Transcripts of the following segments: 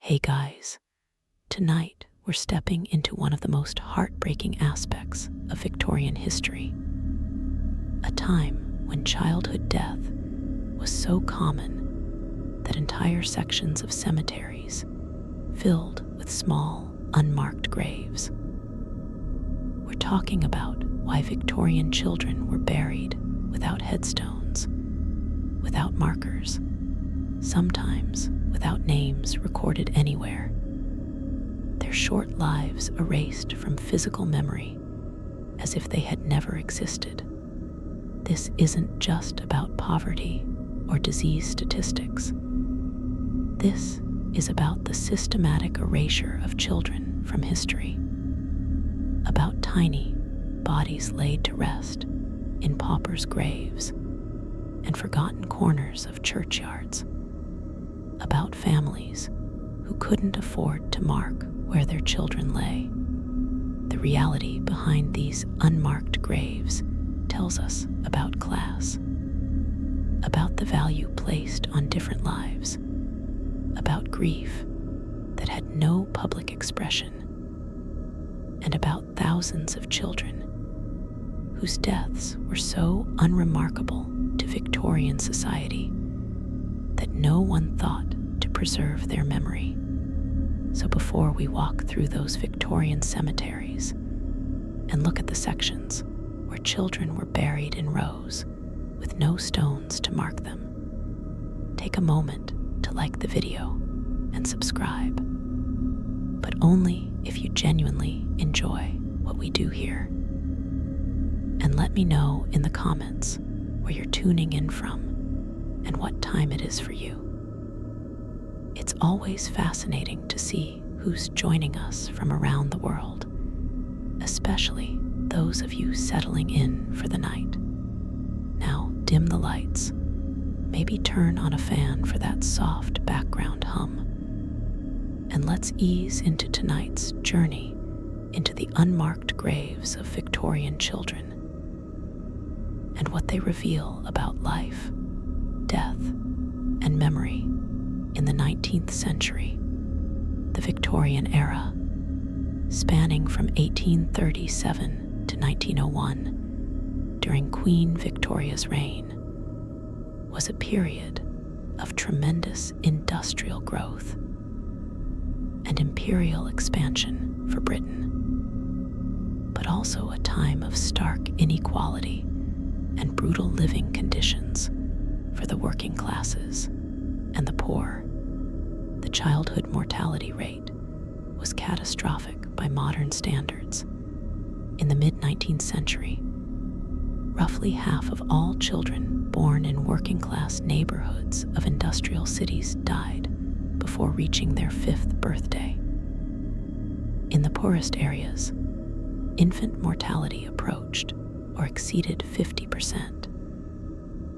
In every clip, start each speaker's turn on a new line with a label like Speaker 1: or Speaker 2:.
Speaker 1: Hey guys, tonight we're stepping into one of the most heartbreaking aspects of Victorian history. A time when childhood death was so common that entire sections of cemeteries filled with small, unmarked graves. We're talking about why Victorian children were buried without headstones, without markers, sometimes without names recorded anywhere. Their short lives erased from physical memory as if they had never existed. This isn't just about poverty or disease statistics. This is about the systematic erasure of children from history, about tiny bodies laid to rest in paupers' graves and forgotten corners of churchyards, about families who couldn't afford to mark where their children lay. The reality behind these unmarked graves tells us about class, about the value placed on different lives, about grief that had no public expression, and about thousands of children whose deaths were so unremarkable to Victorian society that no one thought to preserve their memory. So before we walk through those Victorian cemeteries and look at the sections where children were buried in rows with no stones to mark them, take a moment to like the video and subscribe, but only if you genuinely enjoy what we do here. And let me know in the comments where you're tuning in from and what time it is for you. It's always fascinating to see who's joining us from around the world, especially those of you settling in for the night. Now dim the lights, maybe turn on a fan for that soft background hum, and let's ease into tonight's journey into the unmarked graves of Victorian children and what they reveal about life, death, and memory in the 19th century, the Victorian era, spanning from 1837 to 1901, during Queen Victoria's reign, was a period of tremendous industrial growth and imperial expansion for Britain, but also a time of stark inequality and brutal living conditions for the working classes and the poor. The childhood mortality rate was catastrophic by modern standards. In the mid-19th century, roughly half of all children born in working-class neighborhoods of industrial cities died before reaching their 5th birthday. In the poorest areas, infant mortality approached or exceeded 50%,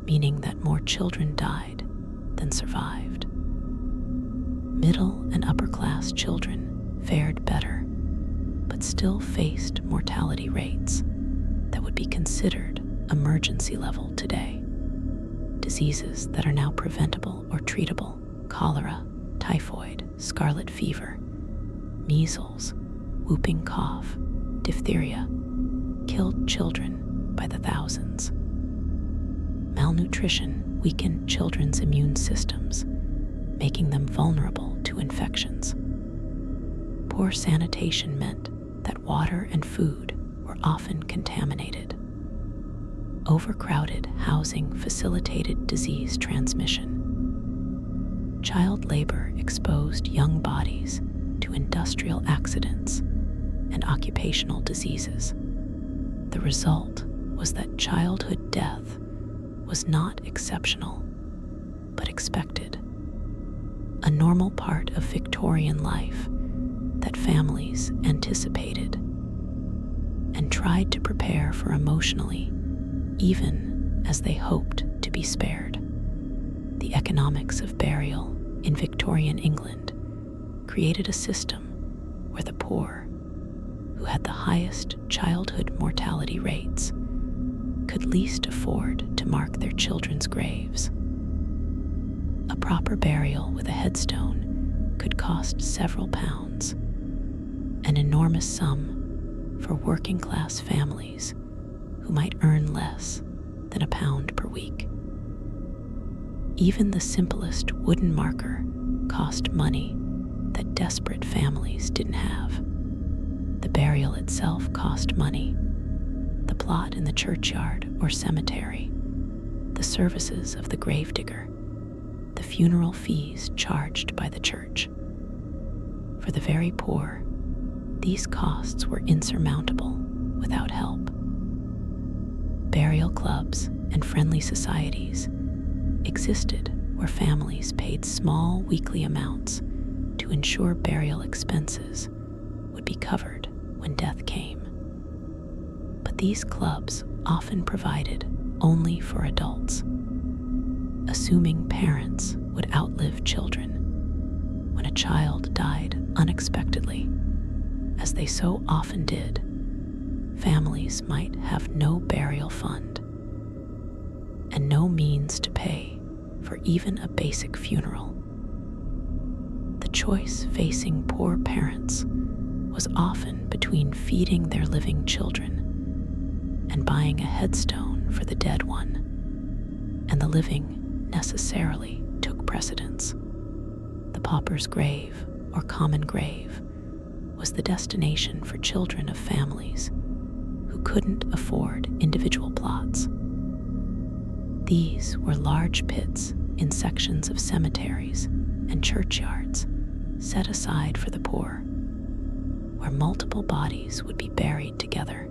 Speaker 1: meaning that more children died than survived. Middle and upper-class children fared better, but still faced mortality rates that would be considered emergency level today. Diseases that are now preventable or treatable: cholera, typhoid, scarlet fever, measles, whooping cough, diphtheria, killed children by the thousands. Malnutrition weakened children's immune systems, making them vulnerable to infections. Poor sanitation meant that water and food were often contaminated. Overcrowded housing facilitated disease transmission. Child labor exposed young bodies to industrial accidents and occupational diseases. The result was that childhood death was not exceptional, but expected, a normal part of Victorian life that families anticipated and tried to prepare for emotionally, even as they hoped to be spared. The economics of burial in Victorian England created a system where the poor, who had the highest childhood mortality rates, could least afford to mark their children's graves. A proper burial with a headstone could cost several pounds, an enormous sum for working-class families who might earn less than £1 per week. Even the simplest wooden marker cost money that desperate families didn't have. The burial itself cost money. The plot in the churchyard or cemetery, the services of the gravedigger, the funeral fees charged by the church. For the very poor, these costs were insurmountable without help. Burial clubs and friendly societies existed where families paid small weekly amounts to ensure burial expenses would be covered when death came. But these clubs often provided only for adults, assuming parents would outlive children. When a child died unexpectedly, as they so often did, families might have no burial fund and no means to pay for even a basic funeral. The choice facing poor parents was often between feeding their living children and buying a headstone for the dead one, and the living necessarily took precedence. The pauper's grave, or common grave, was the destination for children of families who couldn't afford individual plots. These were large pits in sections of cemeteries and churchyards set aside for the poor, where multiple bodies would be buried together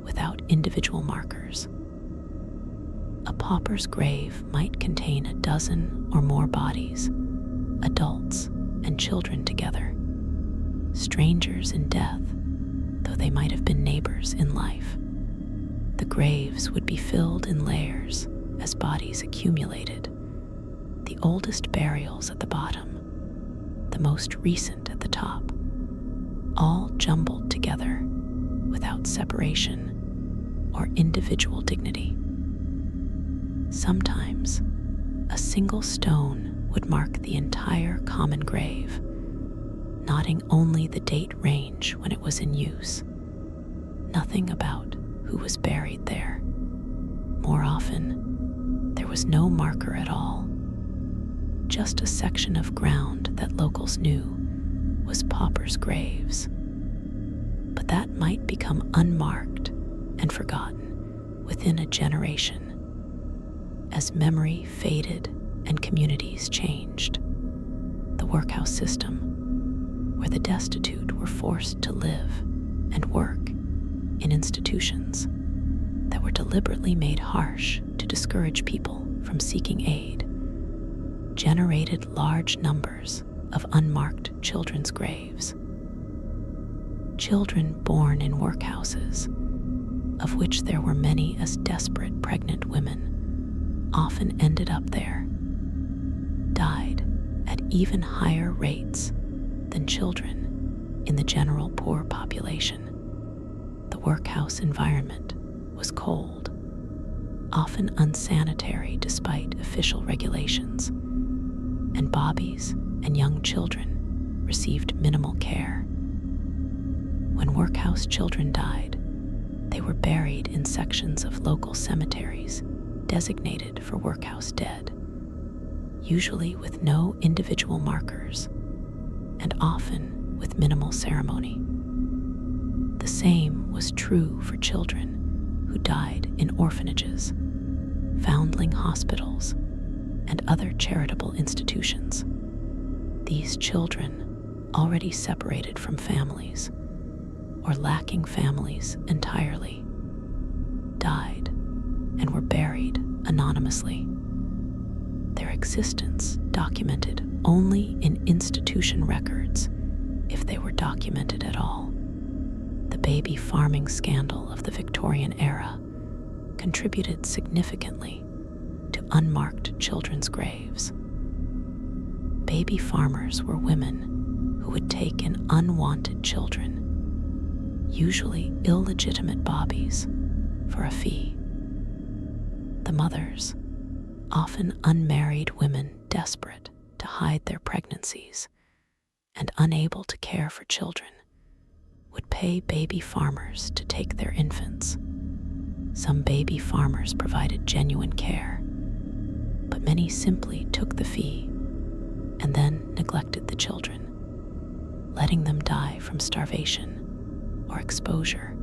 Speaker 1: without individual markers. A pauper's grave might contain a dozen or more bodies, adults and children together, strangers in death, though they might have been neighbors in life. The graves would be filled in layers as bodies accumulated, the oldest burials at the bottom, the most recent at the top, all jumbled together without separation or individual dignity. Sometimes, a single stone would mark the entire common grave, noting only the date range when it was in use. Nothing about who was buried there. More often, there was no marker at all, just a section of ground that locals knew was paupers' graves. But that might become unmarked and forgotten within a generation, as memory faded and communities changed. The workhouse system, where the destitute were forced to live and work in institutions that were deliberately made harsh to discourage people from seeking aid, generated large numbers of unmarked children's graves. Children born in workhouses, of which there were many as desperate pregnant women, often ended up there, died at even higher rates than children in the general poor population. The workhouse environment was cold, often unsanitary despite official regulations, and bobbies and young children received minimal care. When workhouse children died, they were buried in sections of local cemeteries designated for workhouse dead, usually with no individual markers, and often with minimal ceremony. The same was true for children who died in orphanages, foundling hospitals, and other charitable institutions. These children, already separated from families, or lacking families entirely, died and were buried anonymously, their existence documented only in institution records, if they were documented at all. The baby farming scandal of the Victorian era contributed significantly to unmarked children's graves. Baby farmers were women who would take in unwanted children, usually illegitimate bobbies, for a fee. The mothers, often unmarried women desperate to hide their pregnancies, and unable to care for children, would pay baby farmers to take their infants. Some baby farmers provided genuine care, but many simply took the fee and then neglected the children, letting them die from starvation or exposure,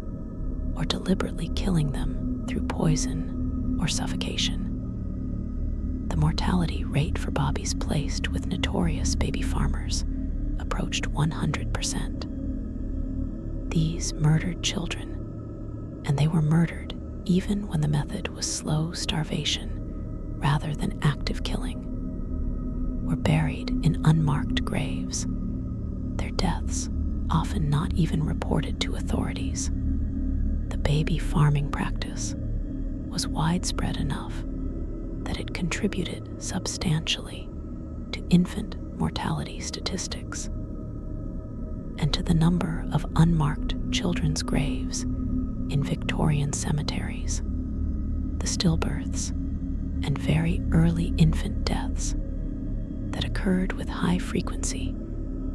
Speaker 1: or deliberately killing them through poison or suffocation. The mortality rate for bobbies placed with notorious baby farmers approached 100%. These murdered children, and they were murdered even when the method was slow starvation rather than active killing, were buried in unmarked graves, their deaths often not even reported to authorities. The baby farming practice was widespread enough that it contributed substantially to infant mortality statistics and to the number of unmarked children's graves in Victorian cemeteries, the stillbirths and very early infant deaths that occurred with high frequency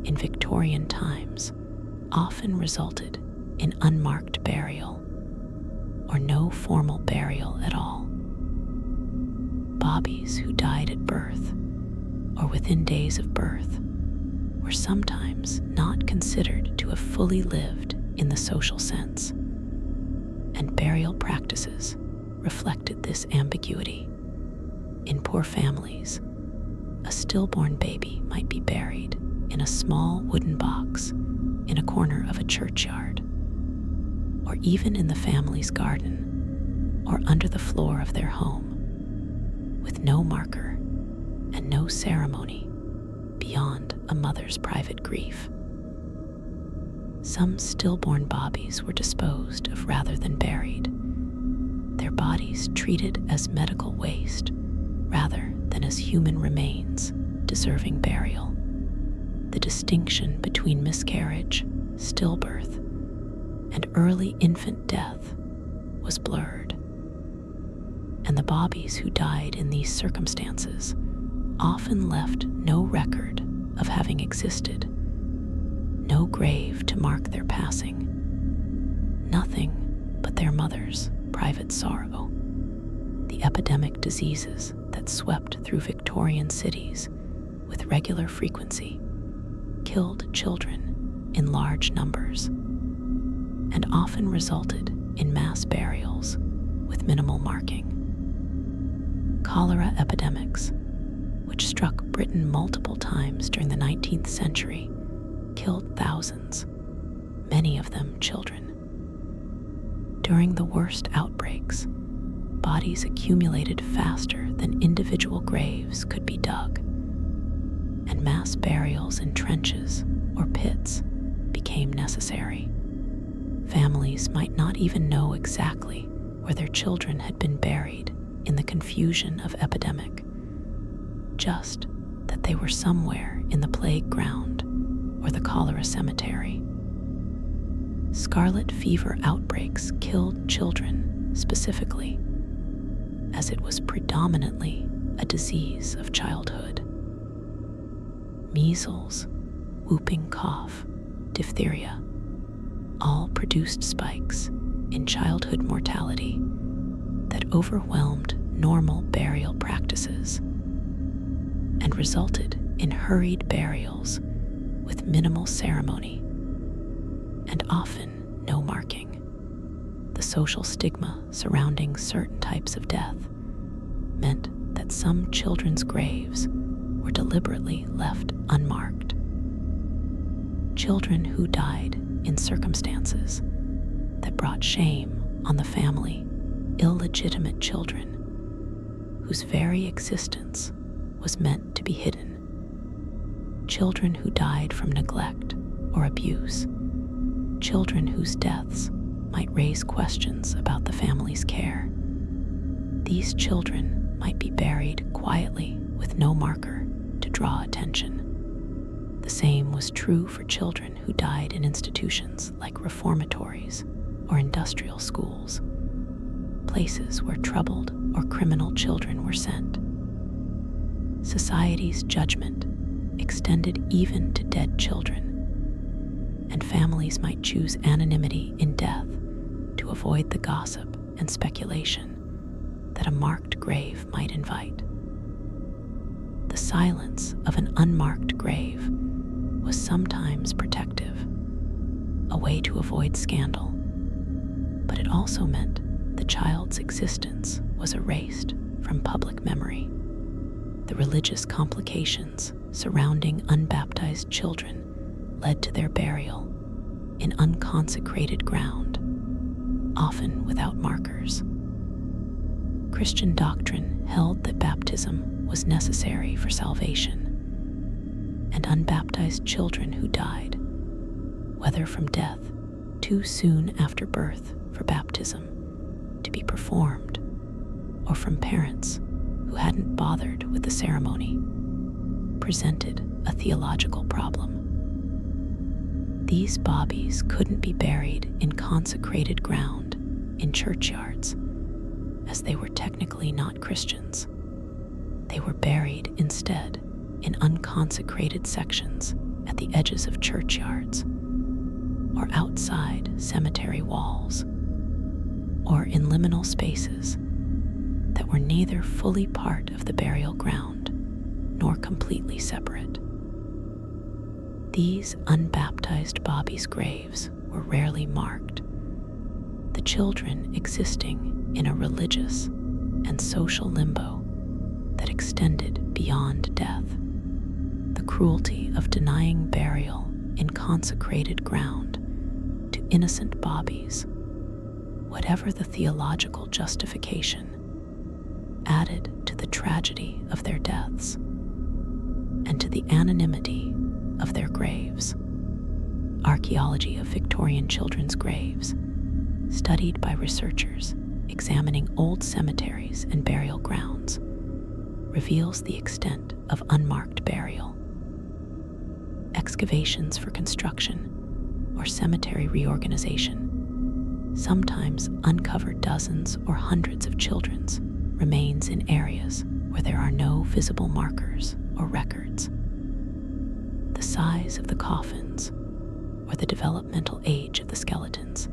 Speaker 1: in Victorian times often resulted in unmarked burial or no formal burial at all. Bobbies who died at birth or within days of birth were sometimes not considered to have fully lived in the social sense, and burial practices reflected this ambiguity. In poor families, a stillborn baby might be buried in a small wooden box in a corner of a churchyard, or even in the family's garden or under the floor of their home, with no marker and no ceremony beyond a mother's private grief. Some stillborn bobbies were disposed of rather than buried, their bodies treated as medical waste rather than as human remains deserving burial. The distinction between miscarriage, stillbirth, and early infant death was blurred, and the bobbies who died in these circumstances often left no record of having existed, no grave to mark their passing, nothing but their mother's private sorrow. The epidemic diseases that swept through Victorian cities with regular frequency killed children in large numbers and often resulted in mass burials with minimal marking. Cholera epidemics, which struck Britain multiple times during the 19th century, killed thousands, many of them children. During the worst outbreaks, bodies accumulated faster than individual graves could be dug, and mass burials in trenches or pits became necessary. Families might not even know exactly where their children had been buried in the confusion of epidemic, just that they were somewhere in the plague ground or the cholera cemetery. Scarlet fever outbreaks killed children specifically, as it was predominantly a disease of childhood. Measles, whooping cough, diphtheria, all produced spikes in childhood mortality that overwhelmed normal burial practices and resulted in hurried burials with minimal ceremony and often no marking. The social stigma surrounding certain types of death meant that some children's graves were deliberately left unmarked. Children who died in circumstances that brought shame on the family, illegitimate children whose very existence was meant to be hidden. Children who died from neglect or abuse. Children whose deaths might raise questions about the family's care. These children might be buried quietly with no marker to draw attention. The same was true for children who died in institutions like reformatories or industrial schools, places where troubled or criminal children were sent. Society's judgment extended even to dead children, and families might choose anonymity in death to avoid the gossip and speculation that a marked grave might invite. The silence of an unmarked grave was sometimes protective, a way to avoid scandal, but it also meant the child's existence was erased from public memory. The religious complications surrounding unbaptized children led to their burial in unconsecrated ground, often without markers. Christian doctrine held that baptism was necessary for salvation, and unbaptized children who died, whether from death too soon after birth for baptism to be performed, or from parents who hadn't bothered with the ceremony, presented a theological problem. These bobbies couldn't be buried in consecrated ground in churchyards, as they were technically not Christians. They were buried instead in unconsecrated sections at the edges of churchyards, or outside cemetery walls, or in liminal spaces that were neither fully part of the burial ground nor completely separate. These unbaptized bobbies' graves were rarely marked, the children existing in a religious and social limbo that extended beyond death. The cruelty of denying burial in consecrated ground to innocent bobbies, whatever the theological justification, added to the tragedy of their deaths and to the anonymity of their graves. Archaeology of Victorian children's graves, studied by researchers examining old cemeteries and burial grounds, reveals the extent of unmarked burial. Excavations for construction or cemetery reorganization sometimes uncover dozens or hundreds of children's remains in areas where there are no visible markers or records. The size of the coffins or the developmental age of the skeletons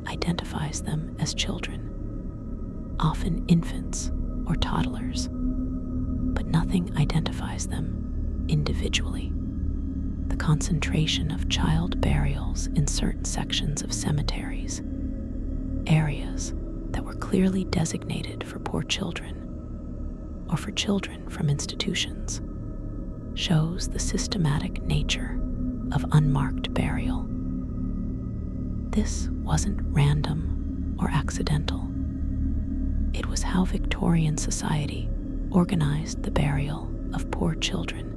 Speaker 1: identifies them as children, often infants or toddlers, but nothing identifies them individually. The concentration of child burials in certain sections of cemeteries, areas that were clearly designated for poor children or for children from institutions, shows the systematic nature of unmarked burial. This wasn't random or accidental. It was how Victorian society organized the burial of poor children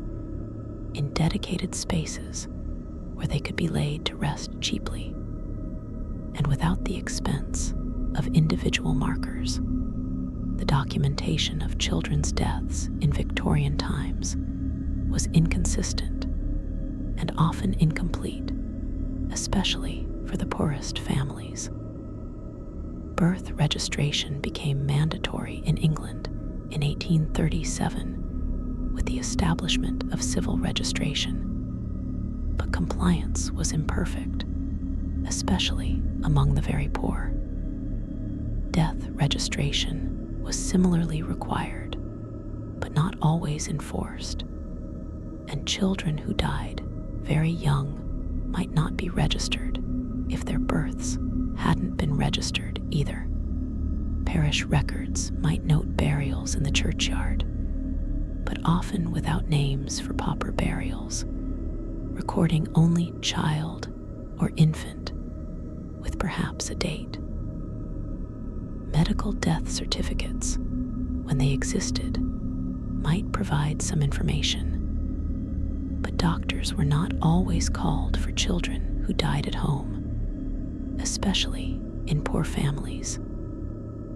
Speaker 1: in dedicated spaces where they could be laid to rest cheaply and without the expense of individual markers. The documentation of children's deaths in Victorian times was inconsistent and often incomplete, especially for the poorest families. Birth registration became mandatory in England in 1837 with the establishment of civil registration, but compliance was imperfect, especially among the very poor. Death registration was similarly required, but not always enforced, and children who died very young might not be registered if their births hadn't been registered either. Parish records might note burials in the churchyard, but often without names for pauper burials, recording only child or infant with perhaps a date. Medical death certificates, when they existed, might provide some information, but doctors were not always called for children who died at home, especially in poor families.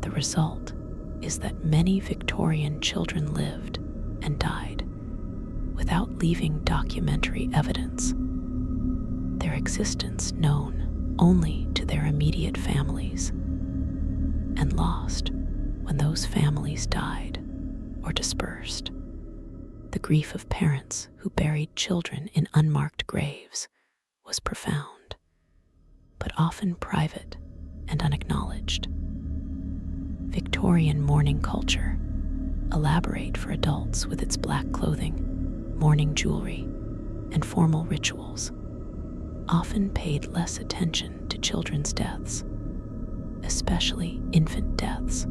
Speaker 1: The result is that many Victorian children lived and died without leaving documentary evidence, their existence known only to their immediate families, and lost when those families died or dispersed. The grief of parents who buried children in unmarked graves was profound, but often private and unacknowledged. Victorian mourning culture, elaborate for adults with its black clothing, mourning jewelry, and formal rituals, often paid less attention to children's deaths, especially infant deaths.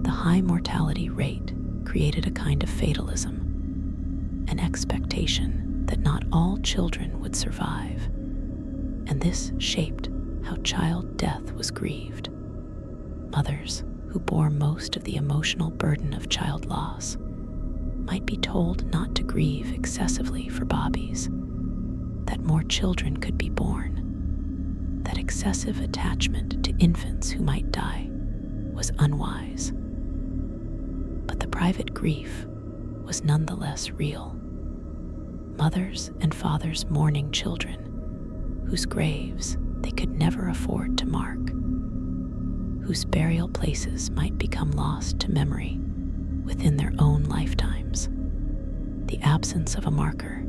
Speaker 1: The high mortality rate created a kind of fatalism, an expectation that not all children would survive, and this shaped how child death was grieved. Mothers, who bore most of the emotional burden of child loss, might be told not to grieve excessively for babies, that more children could be born, that excessive attachment to infants who might die was unwise. But the private grief was nonetheless real. Mothers and fathers mourning children whose graves they could never afford to mark, whose burial places might become lost to memory within their own lifetimes. The absence of a marker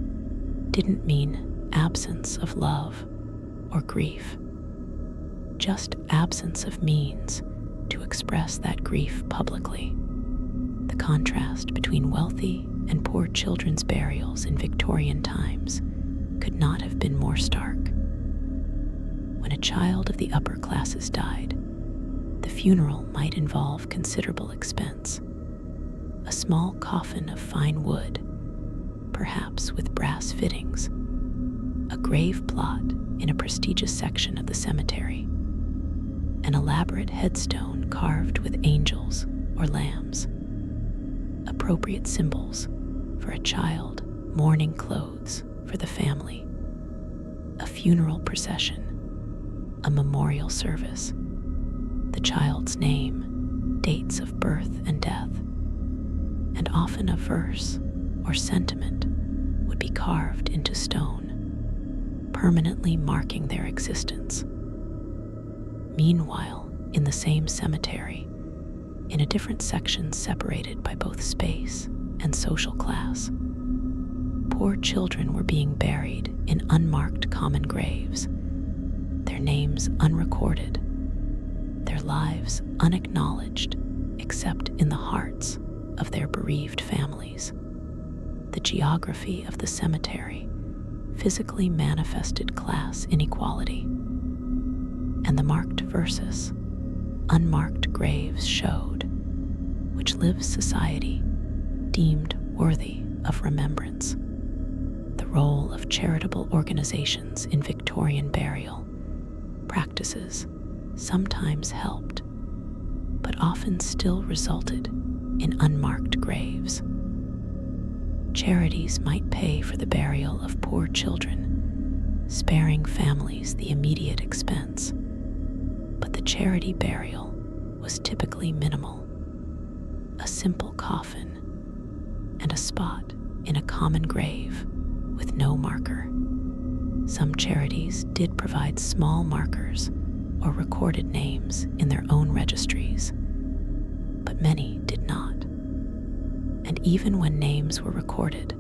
Speaker 1: didn't mean absence of love or grief, just absence of means to express that grief publicly. The contrast between wealthy and poor children's burials in Victorian times could not have been more stark. When a child of the upper classes died, the funeral might involve considerable expense. A small coffin of fine wood, perhaps with brass fittings, a grave plot in a prestigious section of the cemetery, an elaborate headstone carved with angels or lambs, appropriate symbols for a child, mourning clothes for the family, a funeral procession, a memorial service, the child's name, dates of birth and death, and often a verse or sentiment would be carved into stone, permanently marking their existence. Meanwhile, in the same cemetery, in a different section separated by both space and social class, poor children were being buried in unmarked common graves, their names unrecorded, their lives unacknowledged except in the hearts of their bereaved families. The geography of the cemetery physically manifested class inequality, and the marked versus unmarked graves showed which live society deemed worthy of remembrance. The role of charitable organizations in Victorian burial practices sometimes helped, but often still resulted in unmarked graves. Charities might pay for the burial of poor children, sparing families the immediate expense, but the charity burial was typically minimal. A simple coffin and a spot in a common grave with no marker. Some charities did provide small markers or recorded names in their own registries, but many did not. And even when names were recorded,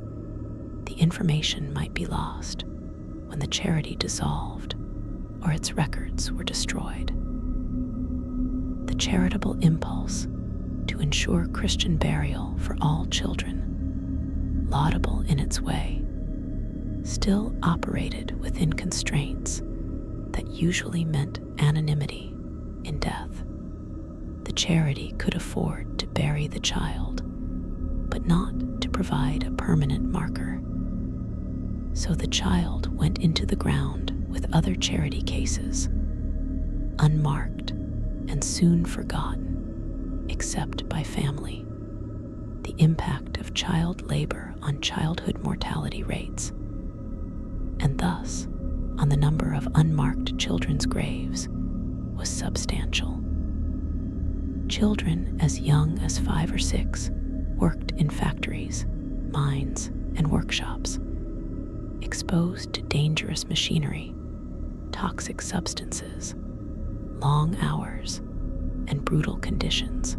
Speaker 1: the information might be lost when the charity dissolved or its records were destroyed. The charitable impulse to ensure Christian burial for all children, laudable in its way, still operated within constraints that usually meant anonymity in death. The charity could afford to bury the child, but not to provide a permanent marker. So the child went into the ground with other charity cases, unmarked and soon forgotten, except by family. The impact of child labor on childhood mortality rates, and thus on the number of unmarked children's graves, was substantial. Children as young as 5 or 6 worked in factories, mines, and workshops, exposed to dangerous machinery, toxic substances, long hours, and brutal conditions.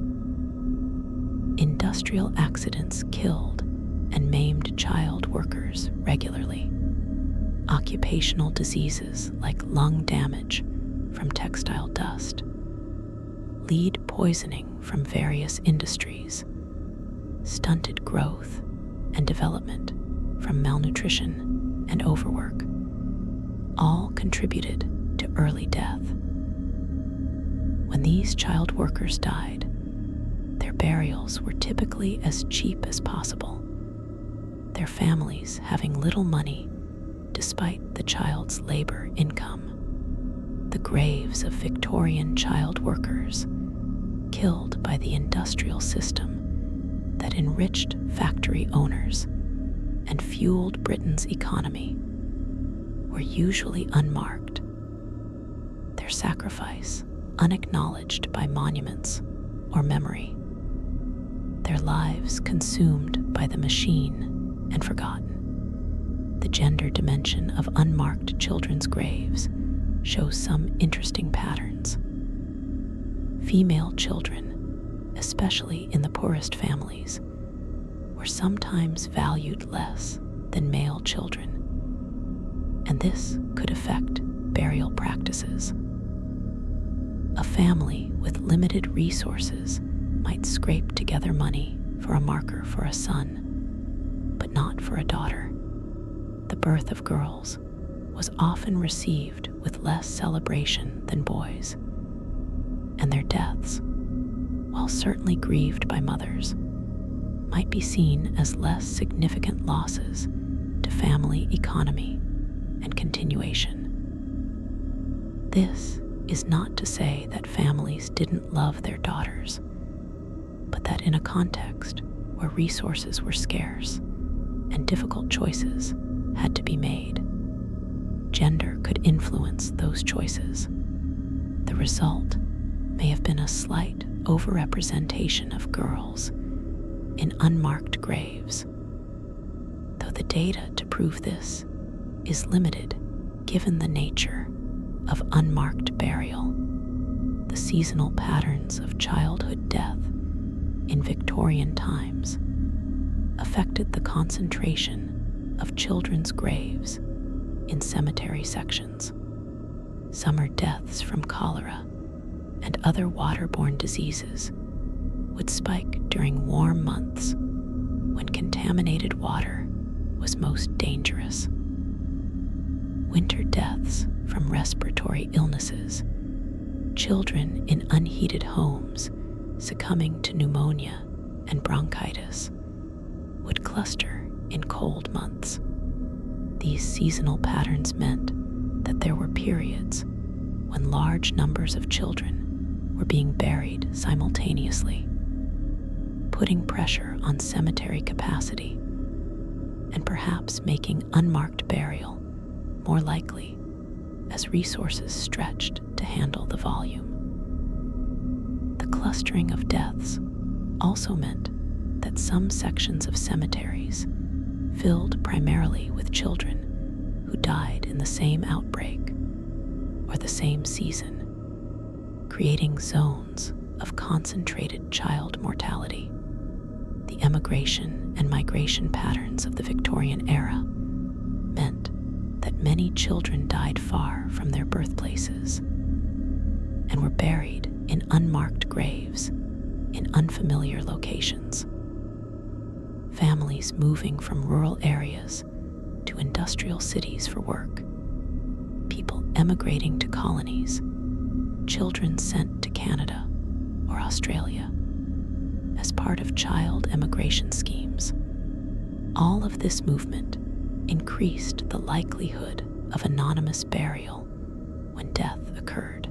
Speaker 1: Industrial accidents killed and maimed child workers regularly. Occupational diseases like lung damage from textile dust, lead poisoning from various industries, stunted growth and development from malnutrition and overwork, all contributed to early death. When these child workers died, their burials were typically as cheap as possible, their families having little money despite the child's labor income. The graves of Victorian child workers killed by the industrial system that enriched factory owners and fueled Britain's economy were usually unmarked, their sacrifice unacknowledged by monuments or memory, their lives consumed by the machine and forgotten. The gender dimension of unmarked children's graves shows some interesting patterns. Female children, especially in the poorest families, were sometimes valued less than male children, and this could affect burial practices. A family with limited resources might scrape together money for a marker for a son, but not for a daughter. The birth of girls was often received with less celebration than boys, and their deaths, while certainly grieved by mothers, might be seen as less significant losses to family economy and continuation. This is not to say that families didn't love their daughters, but that in a context where resources were scarce and difficult choices had to be made, gender could influence those choices. The result may have been a slight overrepresentation of girls in unmarked graves, though the data to prove this is limited given the nature of unmarked burial. The seasonal patterns of childhood death in Victorian times affected the concentration of children's graves in cemetery sections. Summer deaths from cholera and other waterborne diseases would spike during warm months when contaminated water was most dangerous. Winter deaths from respiratory illnesses, children in unheated homes succumbing to pneumonia and bronchitis, would cluster in cold months. These seasonal patterns meant that there were periods when large numbers of children were being buried simultaneously, putting pressure on cemetery capacity and perhaps making unmarked burial more likely as resources stretched to handle the volume. The clustering of deaths also meant that some sections of cemeteries filled primarily with children who died in the same outbreak or the same season, creating zones of concentrated child mortality. The emigration and migration patterns of the Victorian era meant that many children died far from their birthplaces and were buried in unmarked graves in unfamiliar locations. Families moving from rural areas to industrial cities for work, people emigrating to colonies, children sent to Canada or Australia as part of child emigration schemes. All of this movement increased the likelihood of anonymous burial when death occurred.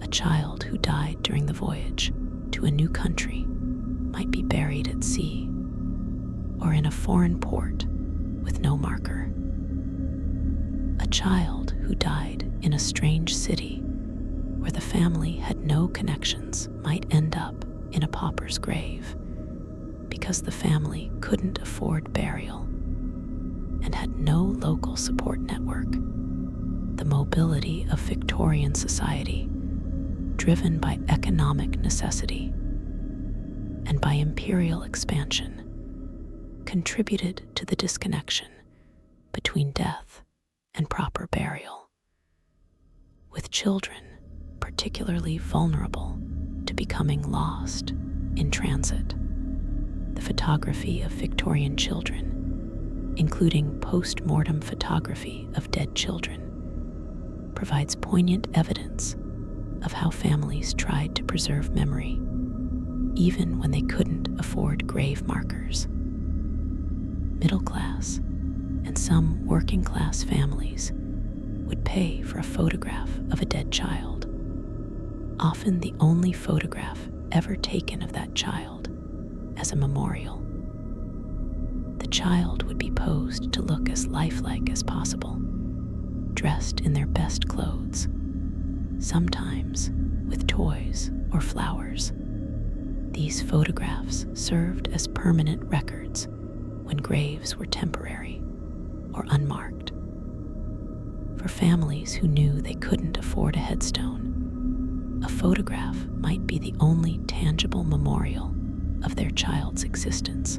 Speaker 1: A child who died during the voyage to a new country might be buried at sea or in a foreign port with no marker. A child who died in a strange city where the family had no connections might end up in a pauper's grave because the family couldn't afford burial and had no local support network. The mobility of Victorian society, driven by economic necessity and by imperial expansion, contributed to the disconnection between death and proper burial, with children particularly vulnerable to becoming lost in transit. The photography of Victorian children, including post-mortem photography of dead children, provides poignant evidence of how families tried to preserve memory, even when they couldn't afford grave markers. Middle class and some working class families would pay for a photograph of a dead child, often the only photograph ever taken of that child, as a memorial. The child would be posed to look as lifelike as possible, dressed in their best clothes, sometimes with toys or flowers. These photographs served as permanent records when graves were temporary or unmarked. For families who knew they couldn't afford a headstone, a photograph might be the only tangible memorial of their child's existence.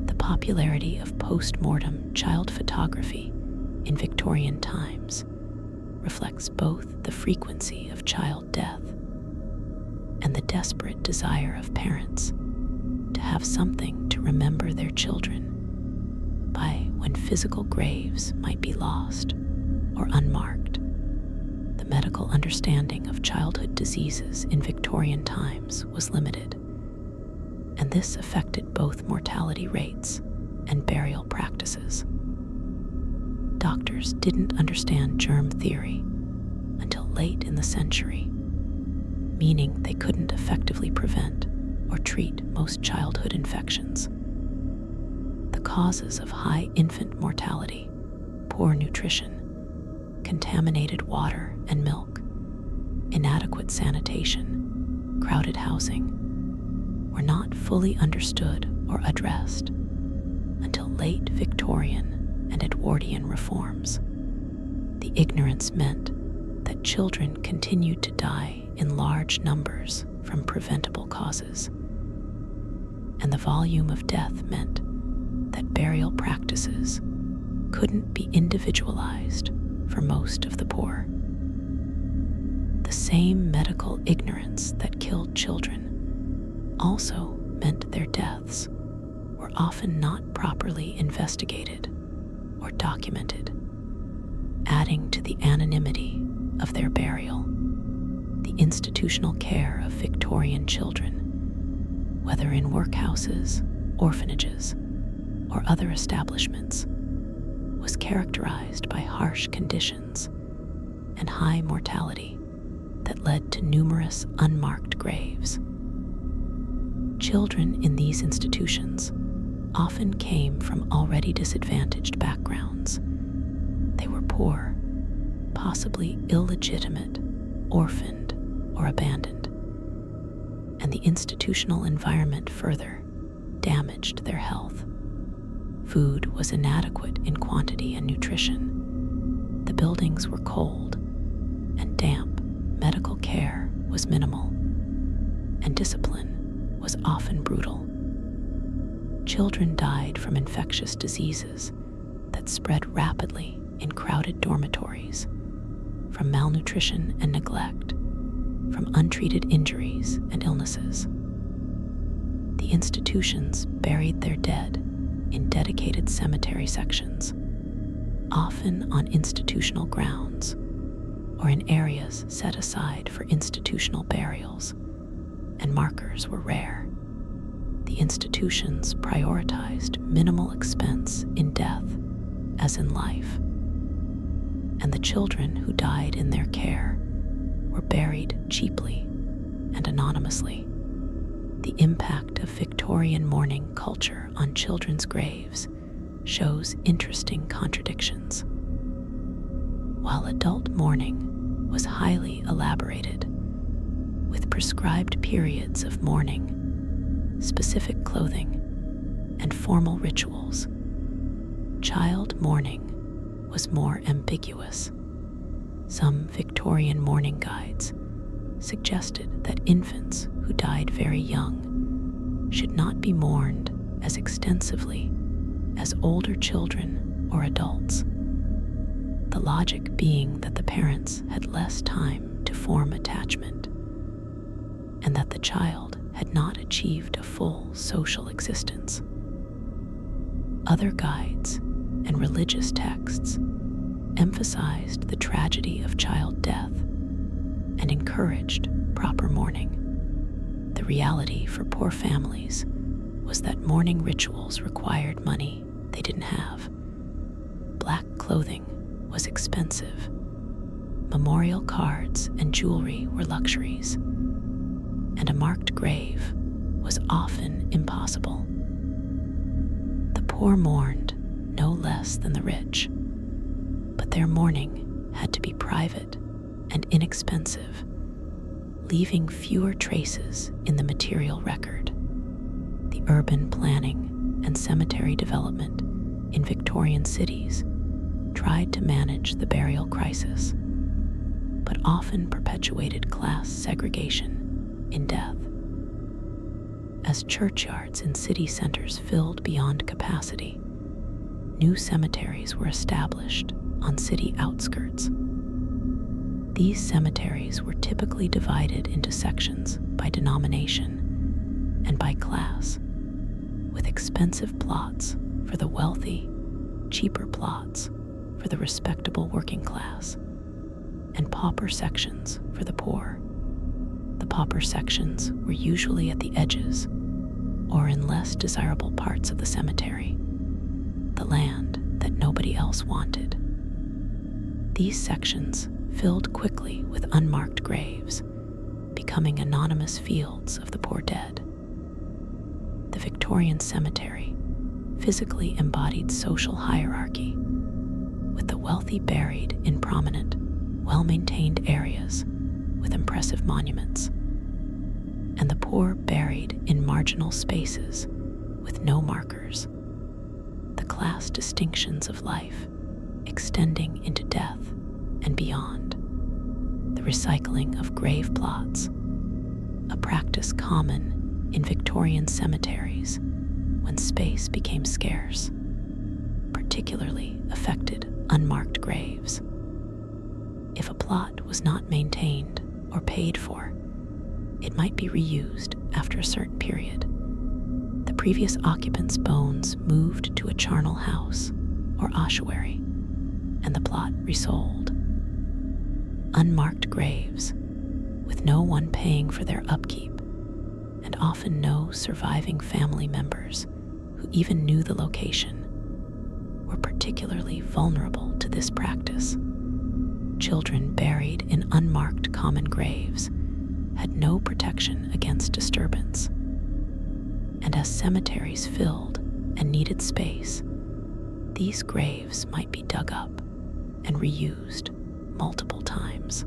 Speaker 1: The popularity of post-mortem child photography in Victorian times reflects both the frequency of child death and the desperate desire of parents to have something to remember their children by when physical graves might be lost or unmarked. The medical understanding of childhood diseases in Victorian times was limited, and this affected both mortality rates and burial practices. Doctors didn't understand germ theory until late in the century, meaning they couldn't effectively prevent or treat most childhood infections. The causes of high infant mortality, poor nutrition, contaminated water and milk, inadequate sanitation, crowded housing, were not fully understood or addressed until late Victorian and Edwardian reforms. The ignorance meant that children continued to die in large numbers from preventable causes, and the volume of death meant that burial practices couldn't be individualized for most of the poor. The same medical ignorance that killed children also meant their deaths were often not properly investigated or documented, adding to the anonymity of their burial. The institutional care of Victorian children, whether in workhouses, orphanages, or other establishments, was characterized by harsh conditions and high mortality that led to numerous unmarked graves. Children in these institutions often came from already disadvantaged backgrounds. They were poor, possibly illegitimate, orphaned, or abandoned, and the institutional environment further damaged their health. Food was inadequate in quantity and nutrition. The buildings were cold and damp. Medical care was minimal, and discipline was often brutal. Children died from infectious diseases that spread rapidly in crowded dormitories, from malnutrition and neglect, from untreated injuries and illnesses. The institutions buried their dead in dedicated cemetery sections, often on institutional grounds or in areas set aside for institutional burials, and markers were rare. The institutions prioritized minimal expense in death as in life, and the children who died in their care were buried cheaply and anonymously. The impact of Victorian mourning culture on children's graves shows interesting contradictions. While adult mourning was highly elaborated, with prescribed periods of mourning, specific clothing, and formal rituals, child mourning was more ambiguous. Some Victorian mourning guides suggested that infants who died very young should not be mourned as extensively as older children or adults. The logic being that the parents had less time to form attachment, and that the child had not achieved a full social existence. Other guides and religious texts emphasized the tragedy of child death and encouraged proper mourning. The reality for poor families was that mourning rituals required money they didn't have. Black clothing was expensive. Memorial cards and jewelry were luxuries, and a marked grave was often impossible. The poor mourned no less than the rich, but their mourning had to be private and inexpensive, leaving fewer traces in the material record. The urban planning and cemetery development in Victorian cities tried to manage the burial crisis, but often perpetuated class segregation in death. As churchyards in city centers filled beyond capacity, new cemeteries were established on city outskirts. These cemeteries were typically divided into sections by denomination and by class, with expensive plots for the wealthy, cheaper plots for the respectable working class, and pauper sections for the poor. The pauper sections were usually at the edges or in less desirable parts of the cemetery, the land that nobody else wanted. These sections filled quickly with unmarked graves, becoming anonymous fields of the poor dead. The Victorian cemetery physically embodied social hierarchy, with the wealthy buried in prominent, well-maintained areas with impressive monuments, and the poor buried in marginal spaces with no markers. The class distinctions of life extending into death and beyond. The recycling of grave plots, a practice common in Victorian cemeteries when space became scarce, particularly affected unmarked graves. If a plot was not maintained or paid for, it might be reused after a certain period. The previous occupant's bones moved to a charnel house or ossuary, and the plot resold. Unmarked graves, with no one paying for their upkeep, and often no surviving family members who even knew the location, were particularly vulnerable to this practice. Children buried in unmarked common graves had no protection against disturbance, and as cemeteries filled and needed space, these graves might be dug up and reused multiple times.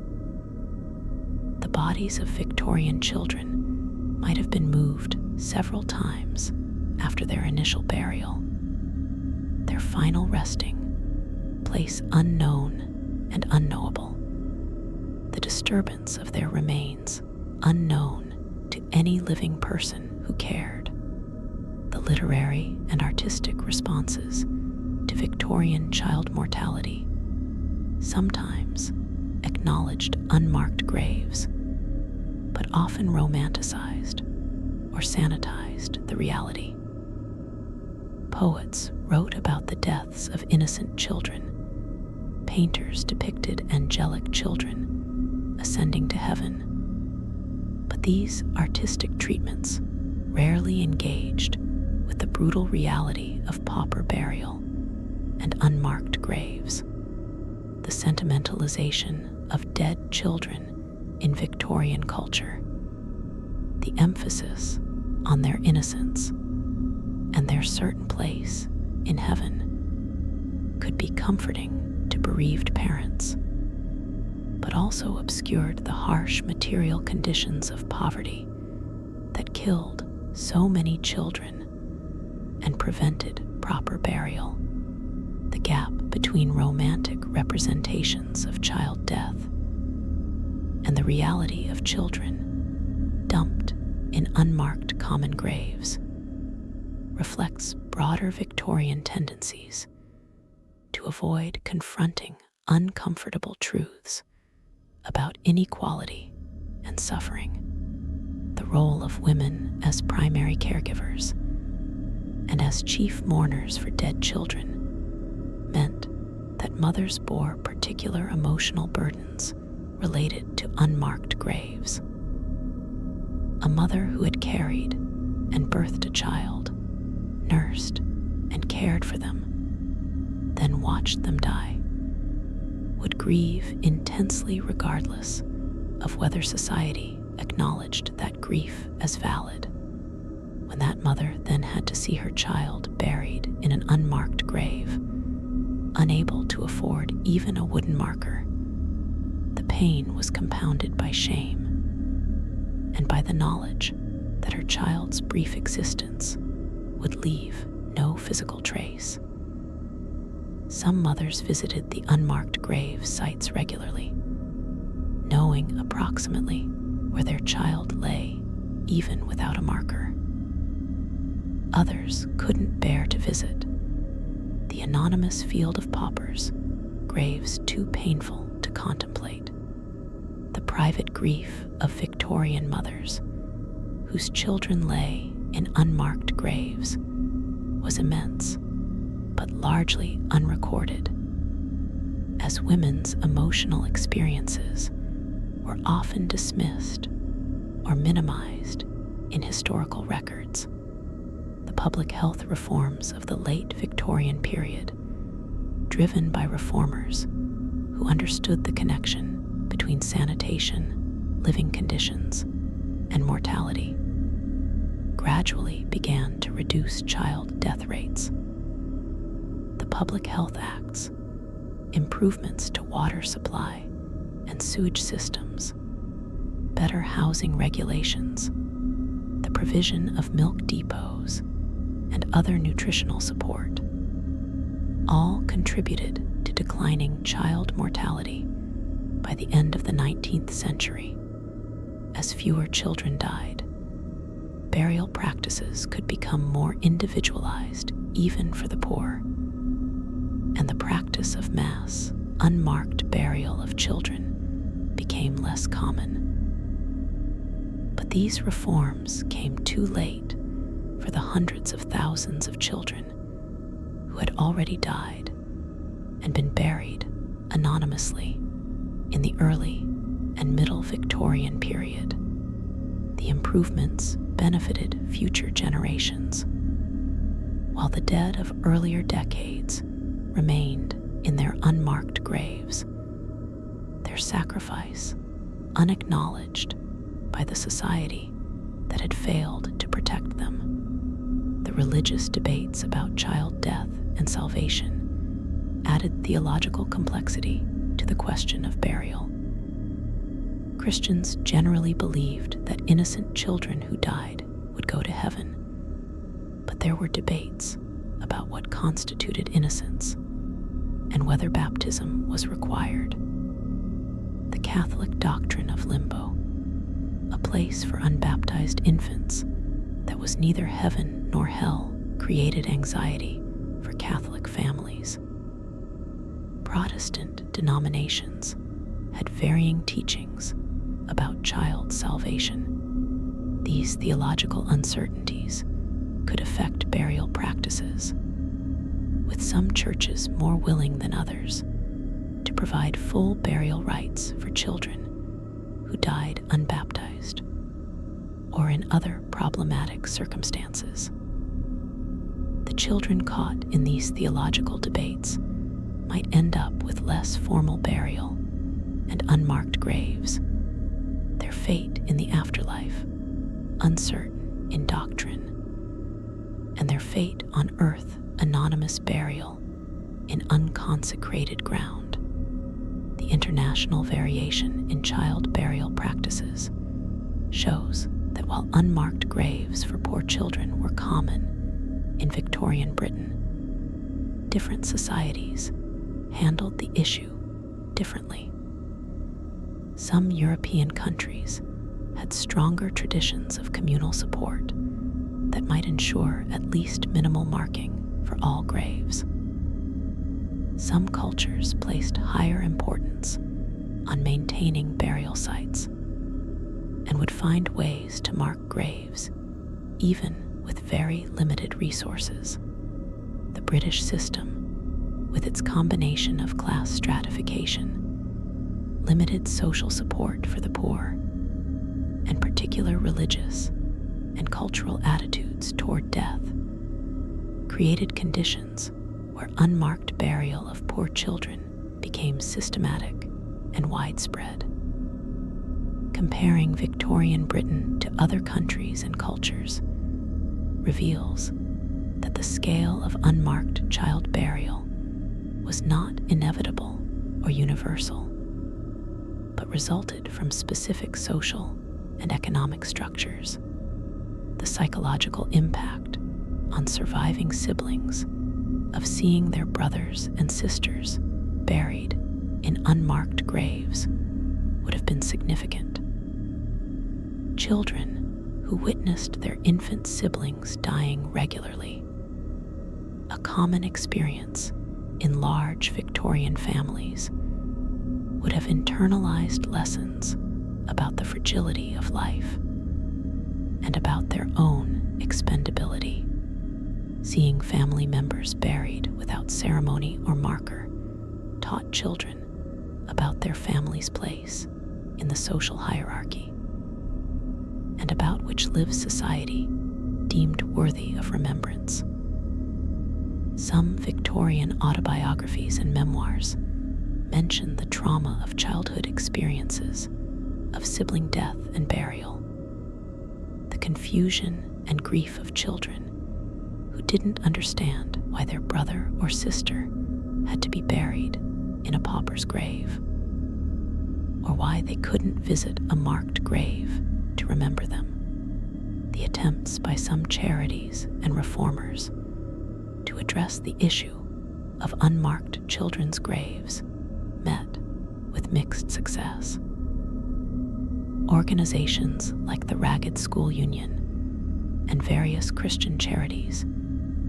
Speaker 1: The bodies of Victorian children might have been moved several times after their initial burial, their final resting place unknown and unknowable, the disturbance of their remains unknown to any living person who cared. The literary and artistic responses to Victorian child mortality sometimes acknowledged unmarked graves, but often romanticized or sanitized the reality. Poets wrote about the deaths of innocent children. Painters depicted angelic children ascending to heaven. But these artistic treatments rarely engaged with the brutal reality of pauper burial and unmarked graves. The sentimentalization of dead children in Victorian culture, the emphasis on their innocence and their certain place in heaven, could be comforting to bereaved parents, but also obscured the harsh material conditions of poverty that killed so many children and prevented proper burial. The gap between romantic representations of child death and the reality of children dumped in unmarked common graves reflects broader Victorian tendencies to avoid confronting uncomfortable truths about inequality and suffering, the role of women as primary caregivers and as chief mourners for dead children meant that mothers bore particular emotional burdens related to unmarked graves. A mother who had carried and birthed a child, nursed and cared for them, then watched them die, would grieve intensely regardless of whether society acknowledged that grief as valid. When that mother then had to see her child buried in an unmarked grave, unable to afford even a wooden marker, the pain was compounded by shame and by the knowledge that her child's brief existence would leave no physical trace. Some mothers visited the unmarked grave sites regularly, knowing approximately where their child lay even without a marker. Others couldn't bear to visit the anonymous field of paupers, graves too painful to contemplate. The private grief of Victorian mothers whose children lay in unmarked graves was immense, but largely unrecorded, as women's emotional experiences were often dismissed or minimized in historical records. The public health reforms of the late Victorian period, driven by reformers who understood the connection between sanitation, living conditions, and mortality, gradually began to reduce child death rates. The Public Health Acts, improvements to water supply and sewage systems, better housing regulations, the provision of milk depots, and other nutritional support, all contributed to declining child mortality by the end of the 19th century. As fewer children died, burial practices could become more individualized even for the poor, and the practice of mass, unmarked burial of children became less common. But these reforms came too late for the hundreds of thousands of children who had already died and been buried anonymously in the early and middle Victorian period. The improvements benefited future generations, while the dead of earlier decades remained in their unmarked graves, their sacrifice unacknowledged by the society that had failed to protect them. The religious debates about child death and salvation added theological complexity to the question of burial. Christians generally believed that innocent children who died would go to heaven, but there were debates about what constituted innocence and whether baptism was required. The Catholic doctrine of limbo, a place for unbaptized infants that was neither heaven nor hell, created anxiety for Catholic families. Protestant denominations had varying teachings about child salvation. These theological uncertainties could affect burial practices, with some churches more willing than others to provide full burial rites for children who died unbaptized or in other problematic circumstances. The children caught in these theological debates might end up with less formal burial and unmarked graves, their fate in the afterlife uncertain in doctrine, and their fate on earth anonymous burial in unconsecrated ground. The international variation in child burial practices shows that while unmarked graves for poor children were common in Victorian Britain, different societies handled the issue differently. Some European countries had stronger traditions of communal support, that might ensure at least minimal marking for all graves. Some cultures placed higher importance on maintaining burial sites and would find ways to mark graves even with very limited resources. The British system, with its combination of class stratification, limited social support for the poor, and particular religious and cultural attitudes toward death, created conditions where unmarked burial of poor children became systematic and widespread. Comparing Victorian Britain to other countries and cultures reveals that the scale of unmarked child burial was not inevitable or universal, but resulted from specific social and economic structures. The psychological impact on surviving siblings of seeing their brothers and sisters buried in unmarked graves would have been significant. Children who witnessed their infant siblings dying regularly, a common experience in large Victorian families, would have internalized lessons about the fragility of life and about their own expendability. Seeing family members buried without ceremony or marker taught children about their family's place in the social hierarchy and about which lives society deemed worthy of remembrance. Some Victorian autobiographies and memoirs mention the trauma of childhood experiences of sibling death and burial, the confusion and grief of children who didn't understand why their brother or sister had to be buried in a pauper's grave, or why they couldn't visit a marked grave to remember them. The attempts by some charities and reformers to address the issue of unmarked children's graves met with mixed success. Organizations like the Ragged School Union and various Christian charities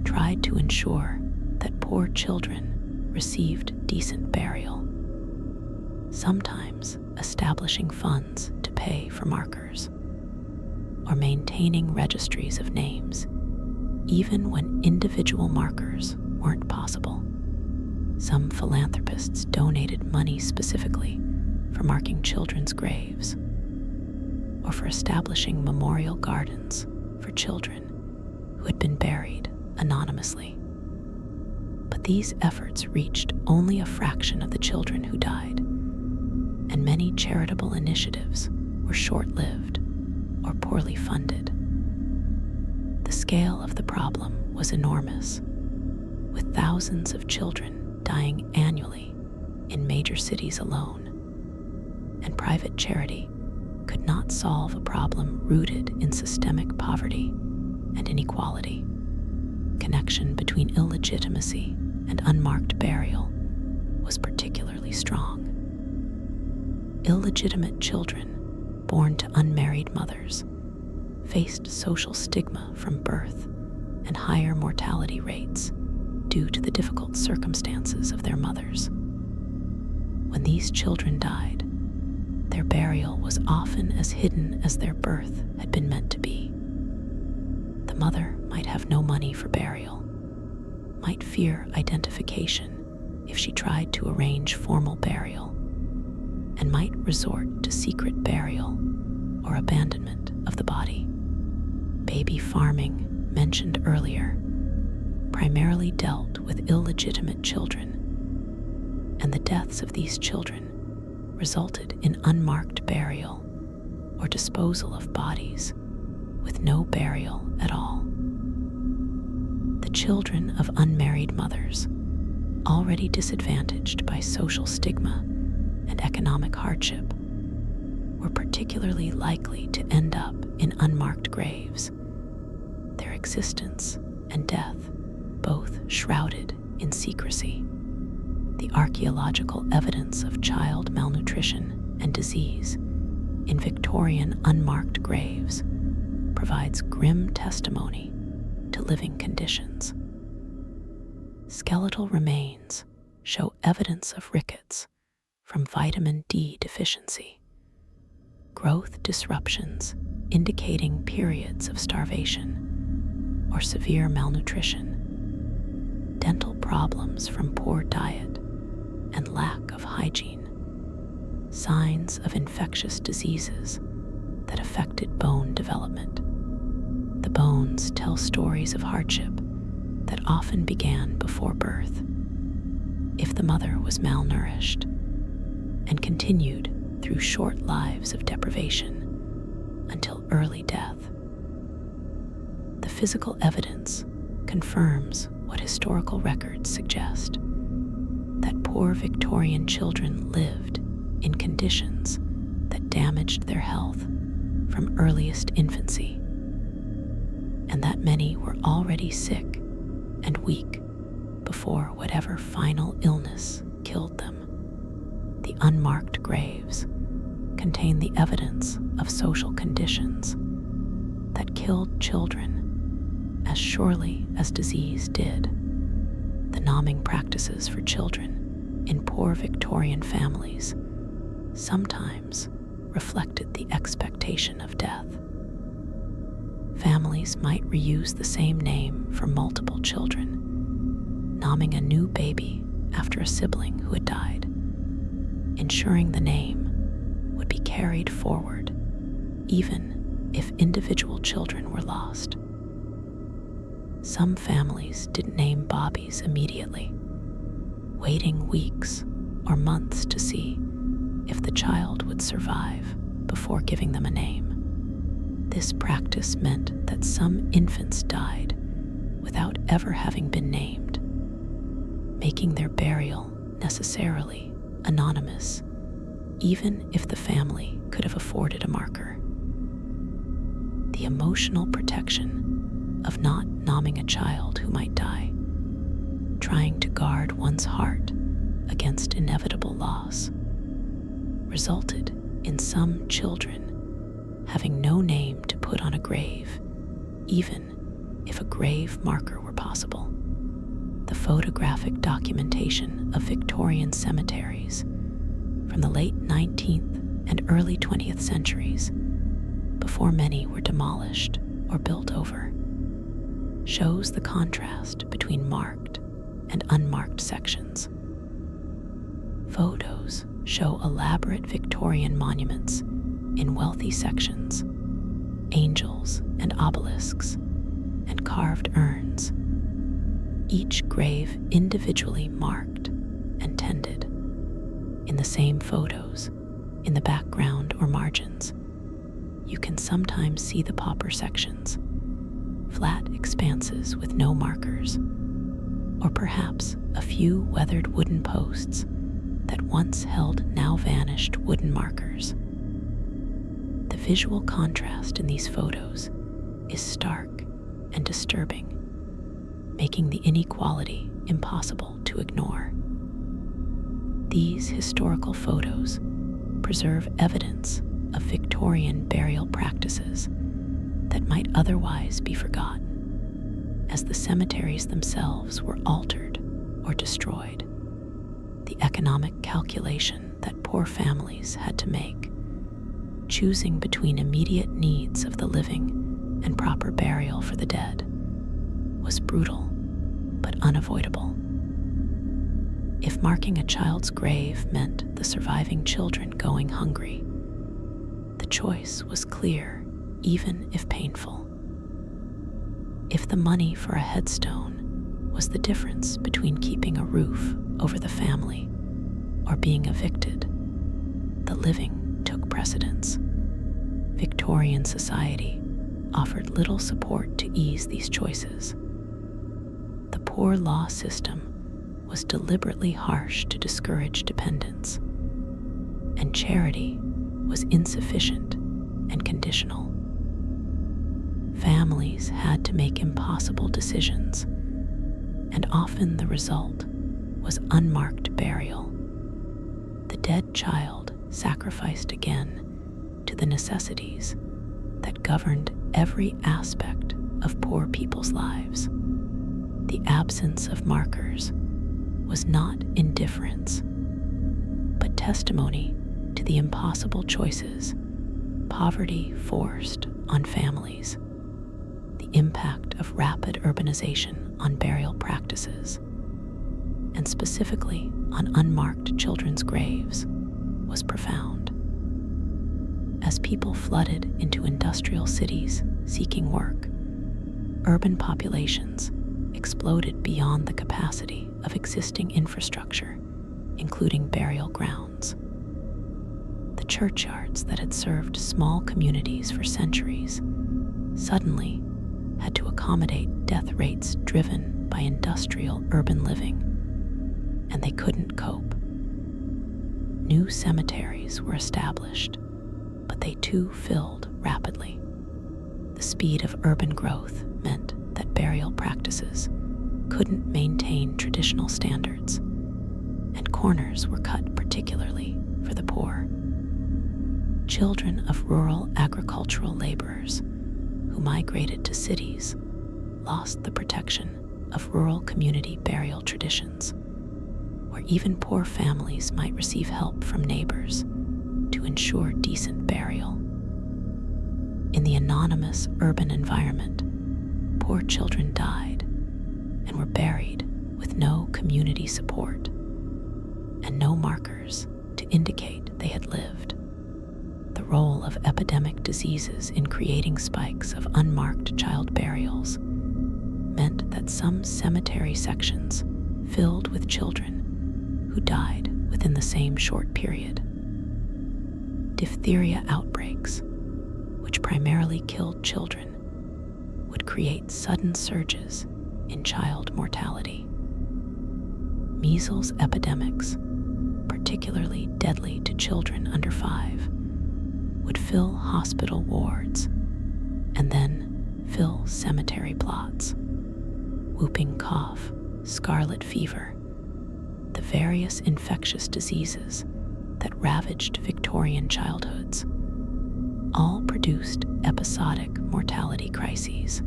Speaker 1: tried to ensure that poor children received decent burial, sometimes establishing funds to pay for markers, or maintaining registries of names, even when individual markers weren't possible. Some philanthropists donated money specifically for marking children's graves, or for establishing memorial gardens for children who had been buried anonymously. But these efforts reached only a fraction of the children who died, and many charitable initiatives were short-lived or poorly funded. The scale of the problem was enormous, with thousands of children dying annually in major cities alone, and private charity could not solve a problem rooted in systemic poverty and inequality. Connection between illegitimacy and unmarked burial was particularly strong. Illegitimate children born to unmarried mothers faced social stigma from birth and higher mortality rates due to the difficult circumstances of their mothers. When these children died, their burial was often as hidden as their birth had been meant to be. The mother might have no money for burial, might fear identification if she tried to arrange formal burial, and might resort to secret burial or abandonment of the body. Baby farming, mentioned earlier, primarily dealt with illegitimate children, and the deaths of these children resulted in unmarked burial or disposal of bodies with no burial at all. The children of unmarried mothers, already disadvantaged by social stigma and economic hardship, were particularly likely to end up in unmarked graves, their existence and death both shrouded in secrecy. The archaeological evidence of child malnutrition and disease in Victorian unmarked graves provides grim testimony to living conditions. Skeletal remains show evidence of rickets from vitamin D deficiency, growth disruptions indicating periods of starvation or severe malnutrition, dental problems from poor diet and lack of hygiene, signs of infectious diseases that affected bone development. The bones tell stories of hardship that often began before birth, if the mother was malnourished, and continued through short lives of deprivation until early death. The physical evidence confirms what historical records suggest, that poor Victorian children lived in conditions that damaged their health from earliest infancy, and that many were already sick and weak before whatever final illness killed them. The unmarked graves contain the evidence of social conditions that killed children as surely as disease did. The nomming practices for children in poor Victorian families sometimes reflected the expectation of death. Families might reuse the same name for multiple children, nomming a new baby after a sibling who had died, ensuring the name would be carried forward even if individual children were lost. Some families didn't name Bobbies immediately, waiting weeks or months to see if the child would survive before giving them a name. This practice meant that some infants died without ever having been named, making their burial necessarily anonymous, even if the family could have afforded a marker. The emotional protection of not nomming a child who might die, trying to guard one's heart against inevitable loss, resulted in some children having no name to put on a grave, even if a grave marker were possible. The photographic documentation of Victorian cemeteries from the late 19th and early 20th centuries, before many were demolished or built over, shows the contrast between marked and unmarked sections. Photos show elaborate Victorian monuments in wealthy sections, angels and obelisks, and carved urns, each grave individually marked and tended. In the same photos, in the background or margins, you can sometimes see the pauper sections, flat expanses with no markers, or perhaps a few weathered wooden posts that once held now vanished wooden markers. The visual contrast in these photos is stark and disturbing, making the inequality impossible to ignore. These historical photos preserve evidence of Victorian burial practices that might otherwise be forgotten, as the cemeteries themselves were altered or destroyed. The economic calculation that poor families had to make, choosing between immediate needs of the living and proper burial for the dead, was brutal but unavoidable. If marking a child's grave meant the surviving children going hungry, the choice was clear, even if painful. If the money for a headstone was the difference between keeping a roof over the family or being evicted, the living took precedence. Victorian society offered little support to ease these choices. The poor law system was deliberately harsh to discourage dependence, and charity was insufficient and conditional. Families had to make impossible decisions, and often the result was unmarked burial. The dead child sacrificed again to the necessities that governed every aspect of poor people's lives. The absence of markers was not indifference, but testimony to the impossible choices poverty forced on families, the impact of rapid urbanization on burial practices, and specifically on unmarked children's graves, was profound. As people flooded into industrial cities seeking work, urban populations exploded beyond the capacity of existing infrastructure, including burial grounds. The churchyards that had served small communities for centuries suddenly had to accommodate death rates driven by industrial urban living, and they couldn't cope. New cemeteries were established, but they too filled rapidly. The speed of urban growth meant that burial practices couldn't maintain traditional standards, and corners were cut particularly for the poor. Children of rural agricultural laborers who migrated to cities lost the protection of rural community burial traditions, where even poor families might receive help from neighbors to ensure decent burial. In the anonymous urban environment, poor children died and were buried with no community support and no markers to indicate they had lived. The role of epidemic diseases in creating spikes of unmarked child burials meant that some cemetery sections filled with children who died within the same short period. Diphtheria outbreaks, which primarily killed children, would create sudden surges in child mortality. Measles epidemics, particularly deadly to children under 5, would fill hospital wards and then fill cemetery plots. Whooping cough, scarlet fever, the various infectious diseases that ravaged Victorian childhoods, all produced episodic mortality crises.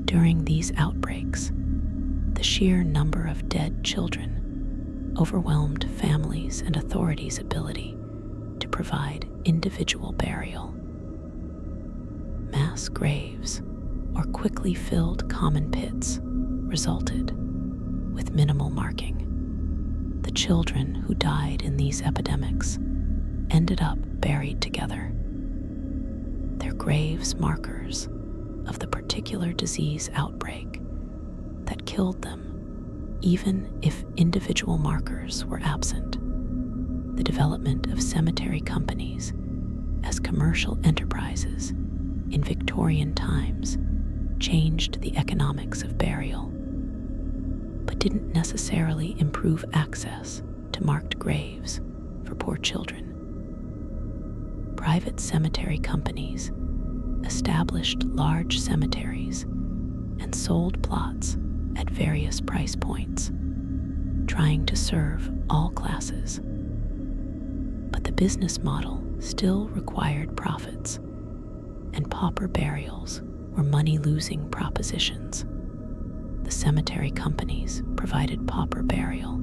Speaker 1: During these outbreaks, the sheer number of dead children overwhelmed families' and authorities' ability to provide individual burial. Mass graves, or quickly filled common pits, resulted, with minimal marking. The children who died in these epidemics ended up buried together, their graves markers of the particular disease outbreak that killed them, even if individual markers were absent. The development of cemetery companies as commercial enterprises in Victorian times changed the economics of burial, but didn't necessarily improve access to marked graves for poor children. Private cemetery companies established large cemeteries and sold plots at various price points, trying to serve all classes. But the business model still required profits, and pauper burials were money-losing propositions. The cemetery companies provided pauper burial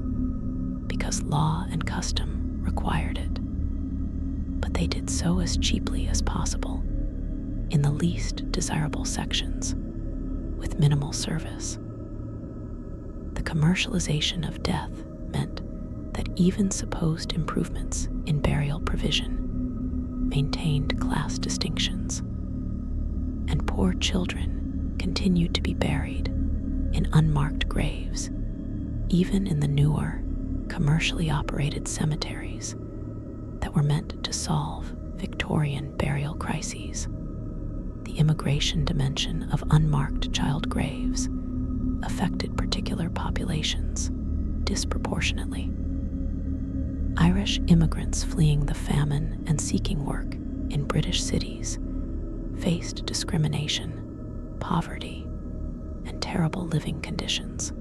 Speaker 1: because law and custom required it, but they did so as cheaply as possible in the least desirable sections with minimal service. The commercialization of death meant that even supposed improvements in burial provision maintained class distinctions, and poor children continued to be buried in unmarked graves, even in the newer, commercially operated cemeteries that were meant to solve Victorian burial crises. The immigration dimension of unmarked child graves affected particular populations disproportionately. Irish immigrants fleeing the famine and seeking work in British cities faced discrimination, poverty, and terrible living conditions.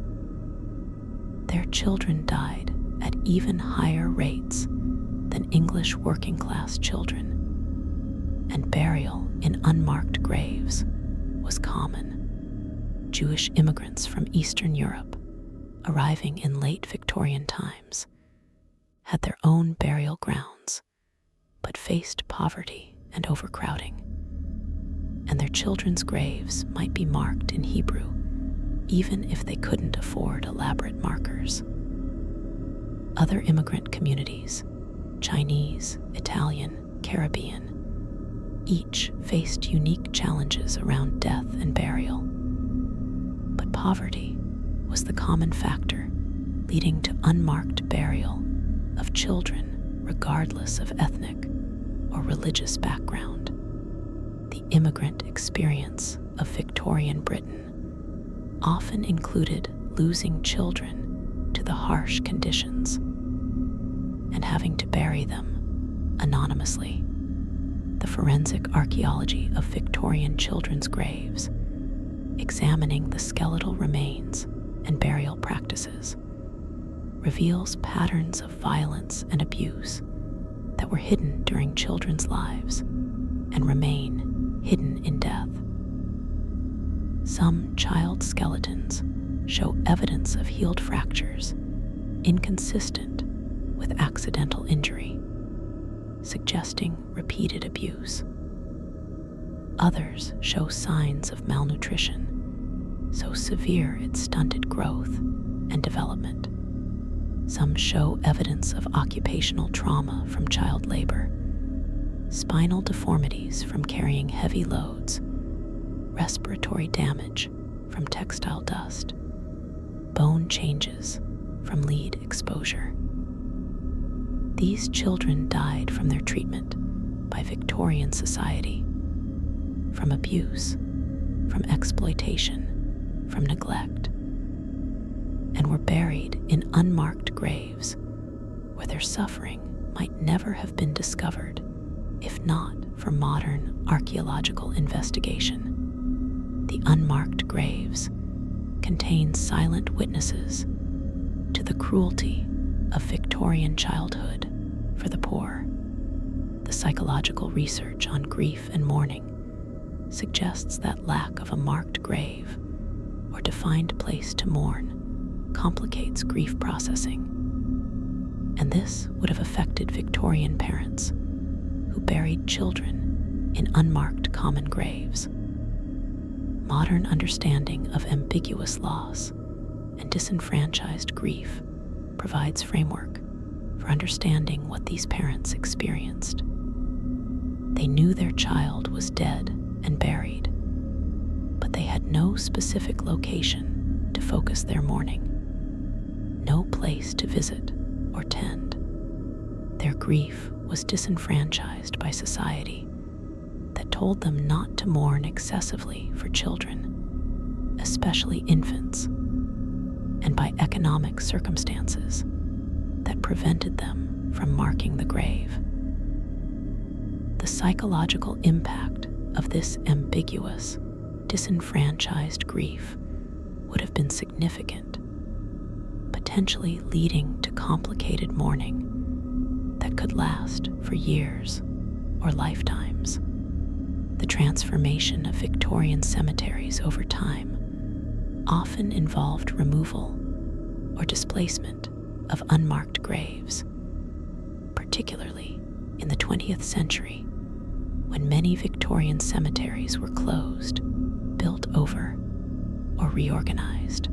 Speaker 1: Their children died at even higher rates than English working-class children, and burial in unmarked graves was common. Jewish immigrants from Eastern Europe, arriving in late Victorian times, had their own burial grounds, but faced poverty and overcrowding, and their children's graves might be marked in Hebrew, even if they couldn't afford elaborate markers. Other immigrant communities, Chinese, Italian, Caribbean, each faced unique challenges around death and burial. But poverty was the common factor, leading to unmarked burial of children regardless of ethnic or religious background. The immigrant experience of Victorian Britain often included losing children to the harsh conditions and having to bury them anonymously. The forensic archaeology of Victorian children's graves, examining the skeletal remains and burial practices, reveals patterns of violence and abuse that were hidden during children's lives and remain hidden in death. Some child skeletons show evidence of healed fractures inconsistent with accidental injury, suggesting repeated abuse. Others show signs of malnutrition, so severe it stunted growth and development. Some show evidence of occupational trauma from child labor, spinal deformities from carrying heavy loads, respiratory damage from textile dust, bone changes from lead exposure. These children died from their treatment by Victorian society, from abuse, from exploitation, from neglect, and were buried in unmarked graves where their suffering might never have been discovered if not for modern archaeological investigation. The unmarked graves contain silent witnesses to the cruelty of Victorian childhood for the poor. The psychological research on grief and mourning suggests that lack of a marked grave or defined place to mourn complicates grief processing, and this would have affected Victorian parents who buried children in unmarked common graves. Modern understanding of ambiguous loss and disenfranchised grief provides framework for understanding what these parents experienced. They knew their child was dead and buried, but they had no specific location to focus their mourning, no place to visit or tend. Their grief was disenfranchised by society that told them not to mourn excessively for children, especially infants, and by economic circumstances that prevented them from marking the grave. The psychological impact of this ambiguous, disenfranchised grief would have been significant, potentially leading to complicated mourning that could last for years or lifetimes. The transformation of Victorian cemeteries over time often involved removal or displacement of unmarked graves, particularly in the 20th century, when many Victorian cemeteries were closed, built over, or reorganized.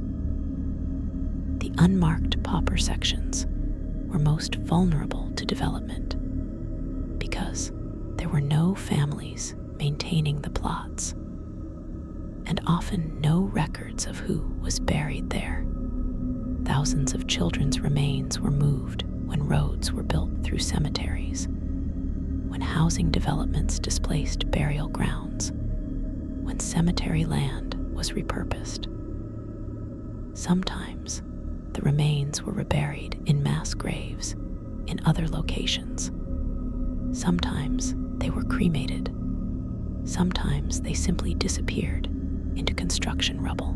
Speaker 1: The unmarked pauper sections were most vulnerable to development because there were no families maintaining the plots, and often no records of who was buried there. Thousands of children's remains were moved when roads were built through cemeteries, when housing developments displaced burial grounds, when cemetery land was repurposed. Sometimes the remains were reburied in mass graves in other locations. Sometimes they were cremated. Sometimes they simply disappeared into construction rubble.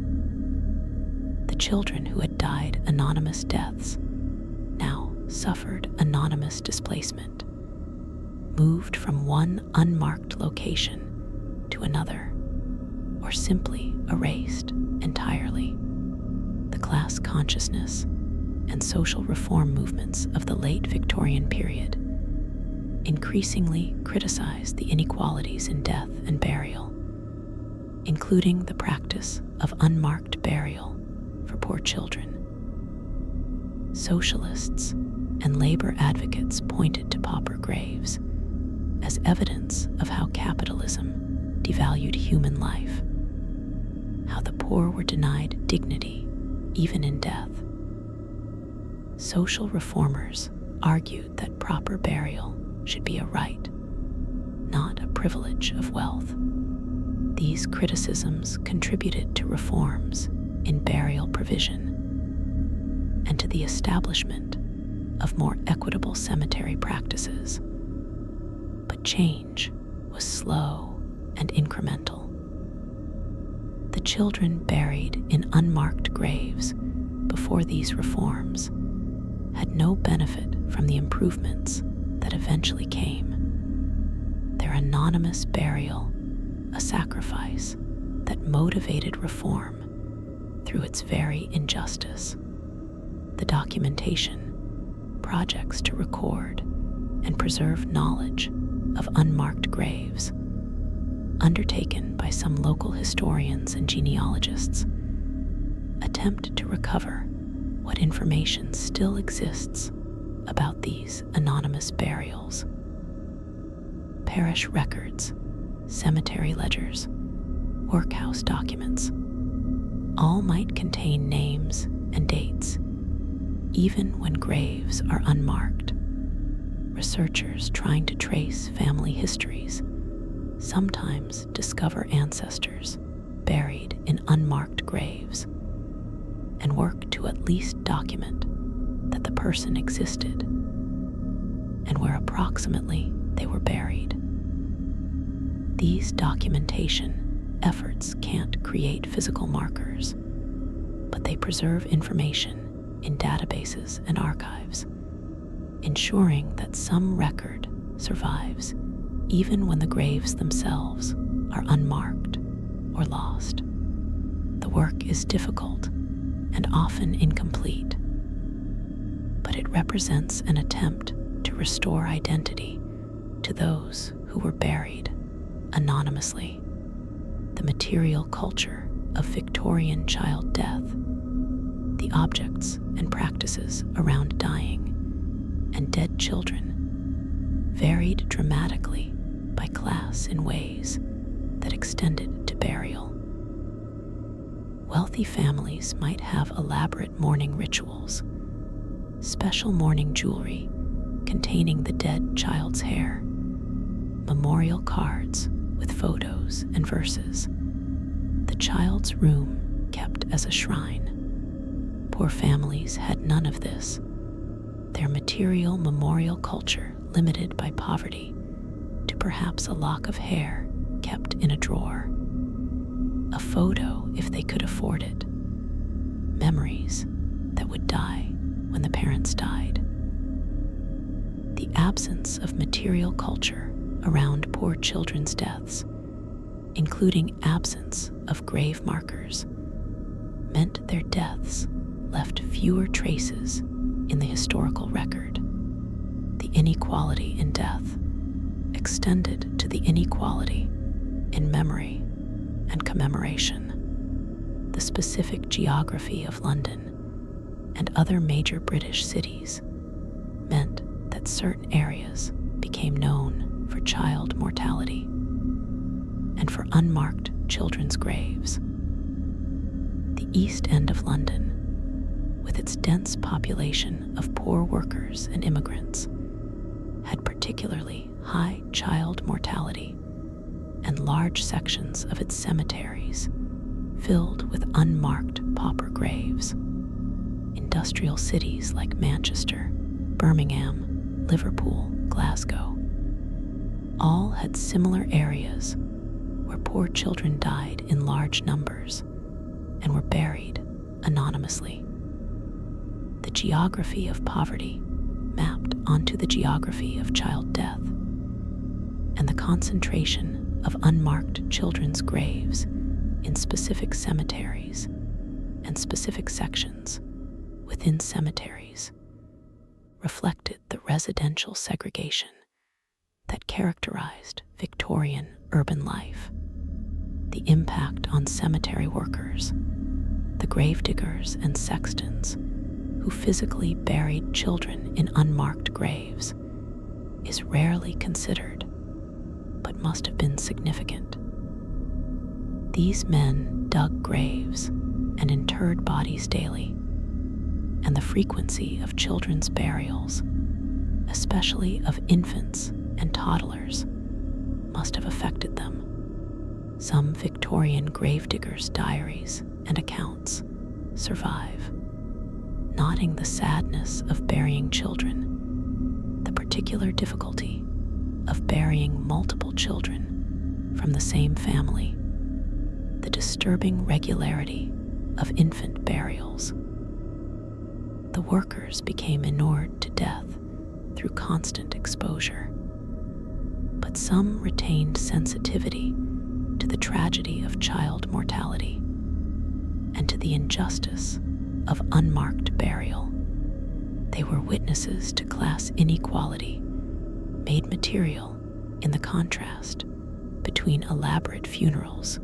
Speaker 1: The children who had died anonymous deaths now suffered anonymous displacement, moved from one unmarked location to another, or simply erased entirely. The class consciousness and social reform movements of the late Victorian period increasingly criticized the inequalities in death and burial, including the practice of unmarked burial for poor children. Socialists and labor advocates pointed to pauper graves as evidence of how capitalism devalued human life, how the poor were denied dignity even in death. Social reformers argued that proper burial should be a right, not a privilege of wealth. These criticisms contributed to reforms in burial provision and to the establishment of more equitable cemetery practices. But change was slow and incremental. The children buried in unmarked graves before these reforms had no benefit from the improvements that eventually came. Their anonymous burial, a sacrifice that motivated reform through its very injustice. The documentation, projects to record and preserve knowledge of unmarked graves, undertaken by some local historians and genealogists, attempt to recover what information still exists about these anonymous burials. Parish records, cemetery ledgers, workhouse documents, all might contain names and dates, even when graves are unmarked. Researchers trying to trace family histories sometimes discover ancestors buried in unmarked graves and work to at least document that the person existed and where approximately they were buried. These documentation efforts can't create physical markers, but they preserve information in databases and archives, ensuring that some record survives even when the graves themselves are unmarked or lost. The work is difficult and often incomplete, but it represents an attempt to restore identity to those who were buried anonymously. The material culture of Victorian child death, the objects and practices around dying and dead children, varied dramatically by class in ways that extended to burial. Wealthy families might have elaborate mourning rituals, special mourning jewelry containing the dead child's hair, memorial cards with photos and verses, the child's room kept as a shrine. Poor families had none of this, their material memorial culture limited by poverty to perhaps a lock of hair kept in a drawer, a photo if they could afford it, memories that would die when the parents died. The absence of material culture around poor children's deaths, including absence of grave markers, meant their deaths left fewer traces in the historical record. The inequality in death extended to the inequality in memory and commemoration. The specific geography of London and other major British cities meant that certain areas became known for child mortality and for unmarked children's graves. The East End of London, with its dense population of poor workers and immigrants, had particularly high child mortality and large sections of its cemeteries filled with unmarked pauper graves. Industrial cities like Manchester, Birmingham, Liverpool, Glasgow, all had similar areas where poor children died in large numbers and were buried anonymously. The geography of poverty mapped onto the geography of child death, and the concentration of unmarked children's graves in specific cemeteries and specific sections within cemeteries reflected the residential segregation that characterized Victorian urban life. The impact on cemetery workers, the gravediggers and sextons who physically buried children in unmarked graves, is rarely considered, but must have been significant. These men dug graves and interred bodies daily, and the frequency of children's burials, especially of infants and toddlers, must have affected them. Some Victorian gravediggers' diaries and accounts survive, noting the sadness of burying children, the particular difficulty of burying multiple children from the same family, the disturbing regularity of infant burials. The workers became inured to death through constant exposure, but some retained sensitivity to the tragedy of child mortality and to the injustice of unmarked burial. They were witnesses to class inequality made material in the contrast between elaborate funerals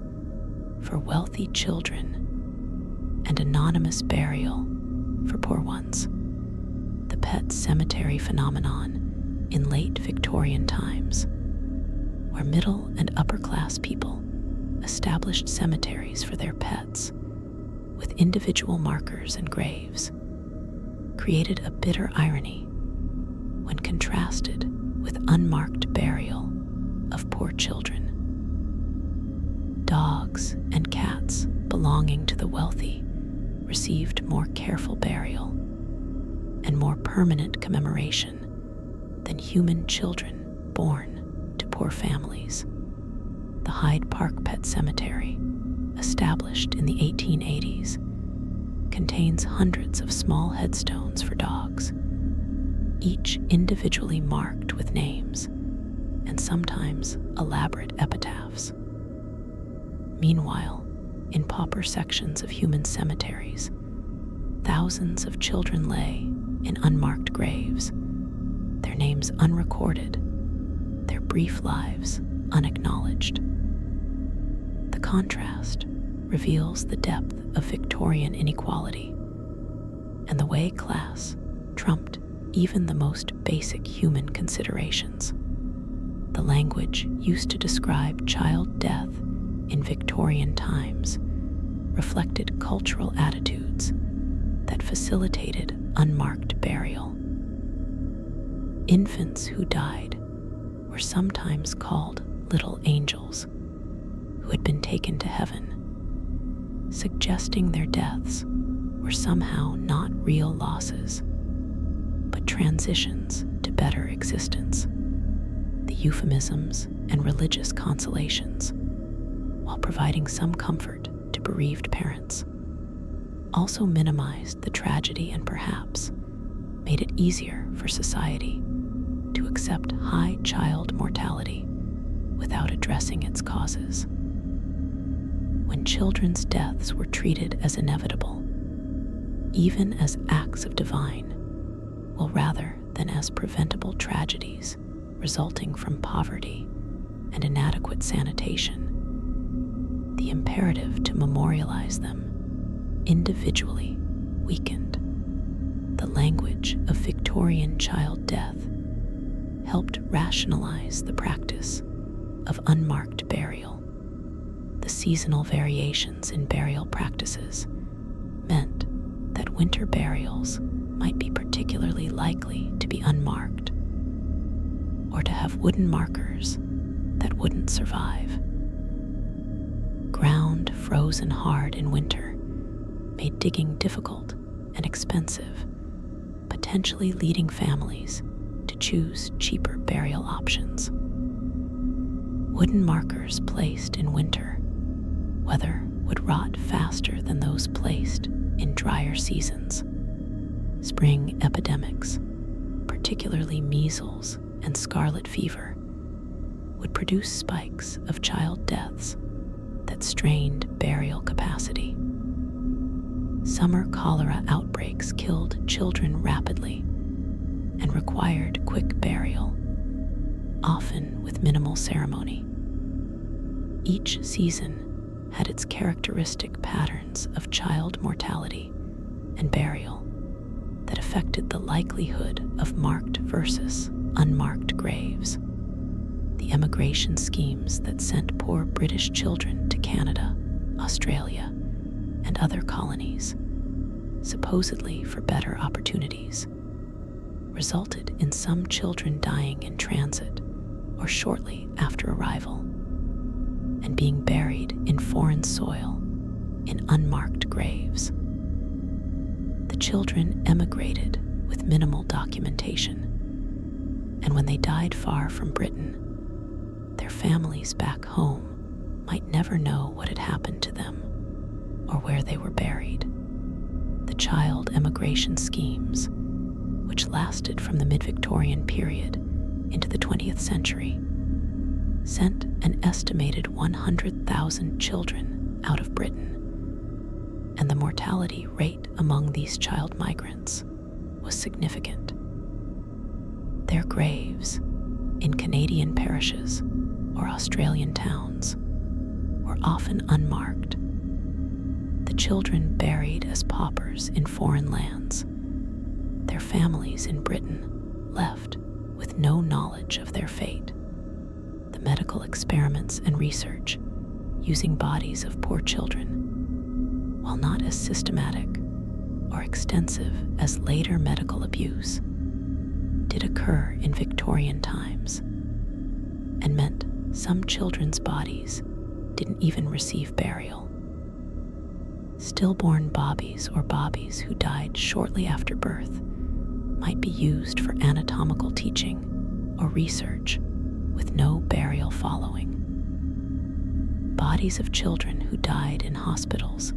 Speaker 1: for wealthy children and anonymous burial for poor ones. The pet cemetery phenomenon in late Victorian times, where middle and upper class people established cemeteries for their pets with individual markers and graves, created a bitter irony when contrasted with unmarked burial of poor children. Dogs and cats belonging to the wealthy received more careful burial and more permanent commemoration than human children born to poor families. The Hyde Park Pet Cemetery, established in the 1880s, contains hundreds of small headstones for dogs, each individually marked with names and sometimes elaborate epitaphs. Meanwhile, in pauper sections of human cemeteries, thousands of children lay in unmarked graves, their names unrecorded, their brief lives unacknowledged. The contrast reveals the depth of Victorian inequality and the way class trumped even the most basic human considerations. The language used to describe child death in Victorian times reflected cultural attitudes that facilitated unmarked burial. Infants who died were sometimes called little angels who had been taken to heaven, suggesting their deaths were somehow not real losses, but transitions to better existence. The euphemisms and religious consolations, while providing some comfort to bereaved parents, also minimized the tragedy and perhaps made it easier for society to accept high child mortality without addressing its causes. When children's deaths were treated as inevitable, even as acts of divine, well, rather than as preventable tragedies resulting from poverty and inadequate sanitation, the imperative to memorialize them individually weakened. The language of Victorian child death helped rationalize the practice of unmarked burial. The seasonal variations in burial practices meant that winter burials might be particularly likely to be unmarked, or to have wooden markers that wouldn't survive. Ground frozen hard in winter made digging difficult and expensive, potentially leading families to choose cheaper burial options. Wooden markers placed in winter weather would rot faster than those placed in drier seasons. Spring epidemics, particularly measles and scarlet fever, would produce spikes of child deaths that strained burial capacity. Summer cholera outbreaks killed children rapidly and required quick burial, often with minimal ceremony. Each season had its characteristic patterns of child mortality and burial that affected the likelihood of marked versus unmarked graves. The emigration schemes that sent poor British children to Canada, Australia, and other colonies, supposedly for better opportunities, resulted in some children dying in transit or shortly after arrival and being buried in foreign soil in unmarked graves. The children emigrated with minimal documentation, and when they died far from Britain, their families back home might never know what had happened to them or where they were buried. The child emigration schemes, which lasted from the mid-Victorian period into the 20th century, sent an estimated 100,000 children out of Britain, and the mortality rate among these child migrants was significant. Their graves, in Canadian parishes or Australian towns, were often unmarked. The children buried as paupers in foreign lands, their families in Britain left with no knowledge of their fate. The medical experiments and research using bodies of poor children, while not as systematic or extensive as later medical abuse, did occur in Victorian times and meant some children's bodies didn't even receive burial. Stillborn bobbies or bobbies who died shortly after birth might be used for anatomical teaching or research with no burial following. Bodies of children who died in hospitals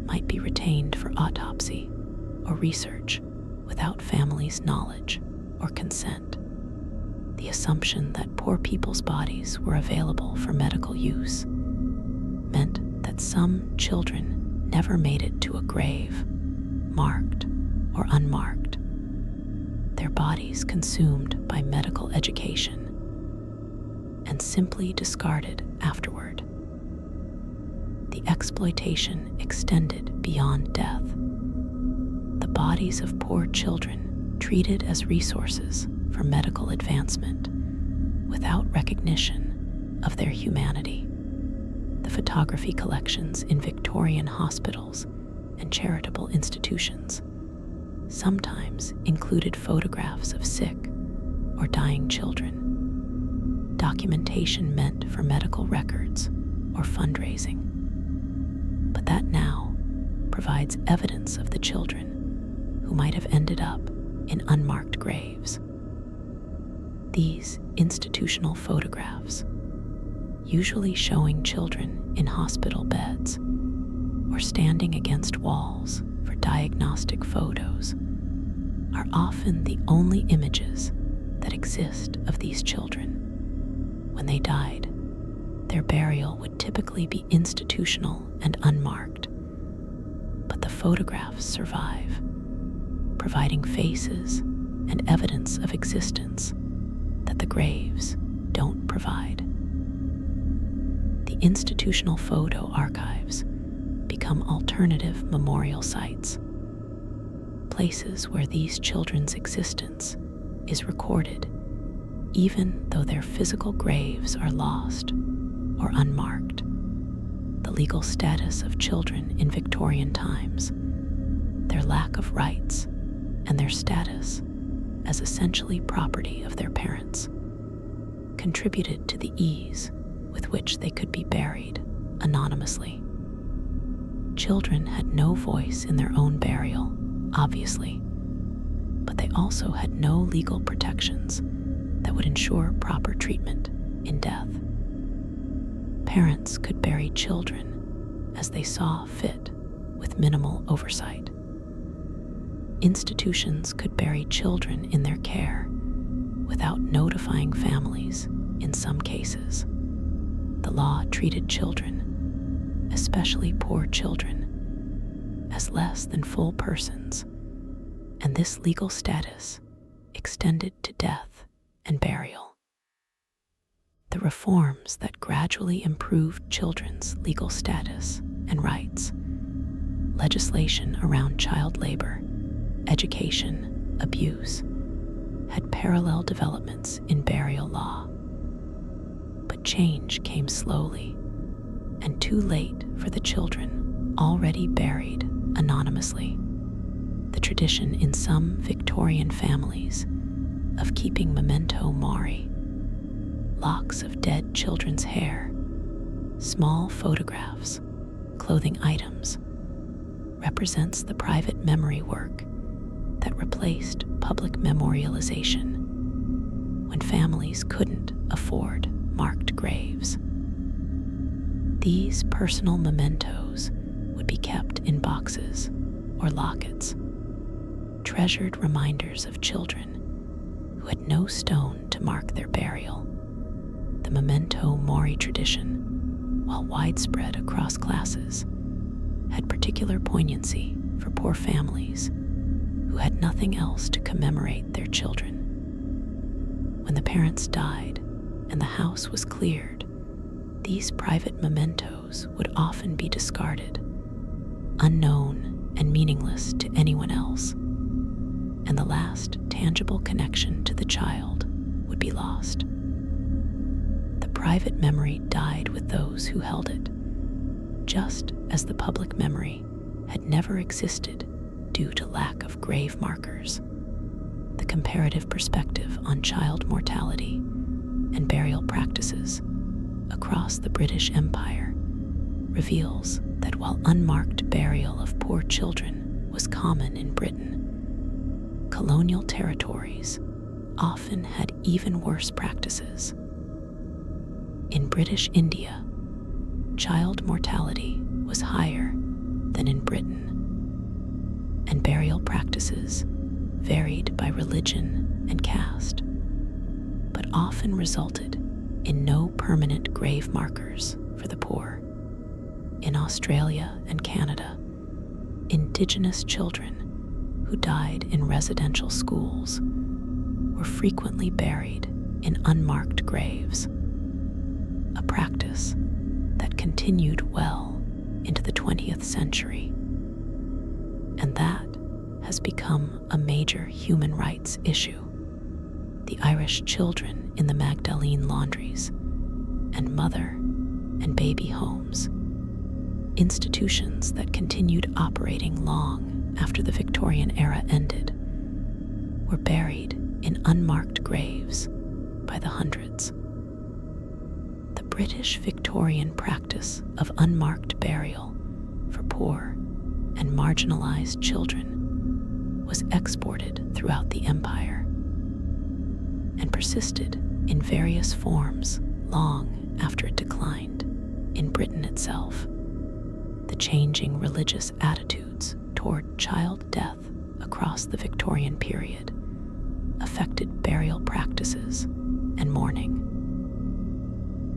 Speaker 1: might be retained for autopsy or research without families' knowledge or consent. The assumption that poor people's bodies were available for medical use meant that some children never made it to a grave, marked or unmarked, their bodies consumed by medical education, and simply discarded afterward. The exploitation extended beyond death. The bodies of poor children treated as resources for medical advancement without recognition of their humanity. The photography collections in Victorian hospitals and charitable institutions sometimes included photographs of sick or dying children, documentation meant for medical records or fundraising, but that now provides evidence of the children who might have ended up in unmarked graves. These institutional photographs, usually showing children in hospital beds or standing against walls for diagnostic photos, are often the only images that exist of these children. When they died, their burial would typically be institutional and unmarked, but the photographs survive, providing faces and evidence of existence that the graves don't provide. The institutional photo archives become alternative memorial sites, places where these children's existence is recorded even though their physical graves are lost or unmarked. The legal status of children in Victorian times, their lack of rights, and their status as essentially property of their parents contributed to the ease with which they could be buried anonymously. Children had no voice in their own burial, obviously, but they also had no legal protections that would ensure proper treatment in death. Parents could bury children as they saw fit with minimal oversight. Institutions could bury children in their care without notifying families in some cases. The law treated children especially poor children, as less than full persons, and this legal status extended to death and burial. The reforms that gradually improved children's legal status and rights, legislation around child labor, education, abuse, had parallel developments in burial law. But change came slowly and too late for the children already buried anonymously. The tradition in some Victorian families of keeping memento mori, locks of dead children's hair, small photographs, clothing items, represents the private memory work that replaced public memorialization when families couldn't afford marked graves. These personal mementos would be kept in boxes or lockets, treasured reminders of children who had no stone to mark their burial. The memento mori tradition, while widespread across classes, had particular poignancy for poor families who had nothing else to commemorate their children. When the parents died and the house was cleared, these private mementos would often be discarded, unknown and meaningless to anyone else, and the last tangible connection to the child would be lost. The private memory died with those who held it, just as the public memory had never existed due to lack of grave markers. The comparative perspective on child mortality and burial practices across the British Empire reveals that while unmarked burial of poor children was common in Britain, colonial territories often had even worse practices. In British India, child mortality was higher than in Britain, and burial practices varied by religion and caste, but often resulted in no permanent grave markers for the poor. In Australia and Canada, Indigenous children who died in residential schools were frequently buried in unmarked graves, a practice that continued well into the 20th century, and that has become a major human rights issue. The Irish children in the Magdalene laundries and mother and baby homes, institutions that continued operating long after the Victorian era ended, were buried in unmarked graves by the hundreds. The British Victorian practice of unmarked burial for poor and marginalized children was exported throughout the empire and persisted in various forms long after it declined in Britain itself. The changing religious attitudes toward child death across the Victorian period affected burial practices and mourning.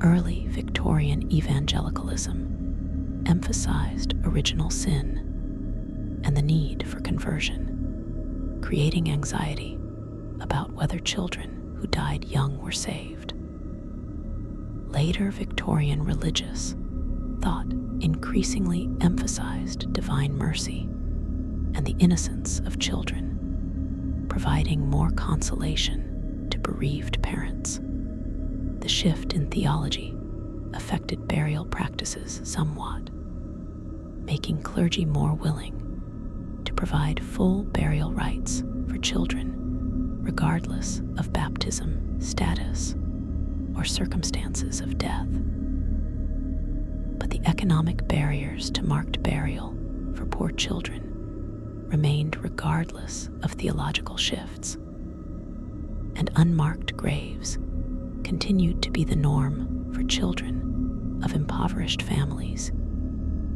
Speaker 1: Early Victorian evangelicalism emphasized original sin and the need for conversion, creating anxiety about whether children who died young were saved. Later Victorian religious thought increasingly emphasized divine mercy and the innocence of children, providing more consolation to bereaved parents. The shift in theology affected burial practices somewhat, making clergy more willing to provide full burial rights for children regardless of baptism status or circumstances of death. But the economic barriers to marked burial for poor children remained regardless of theological shifts, and unmarked graves continued to be the norm for children of impoverished families,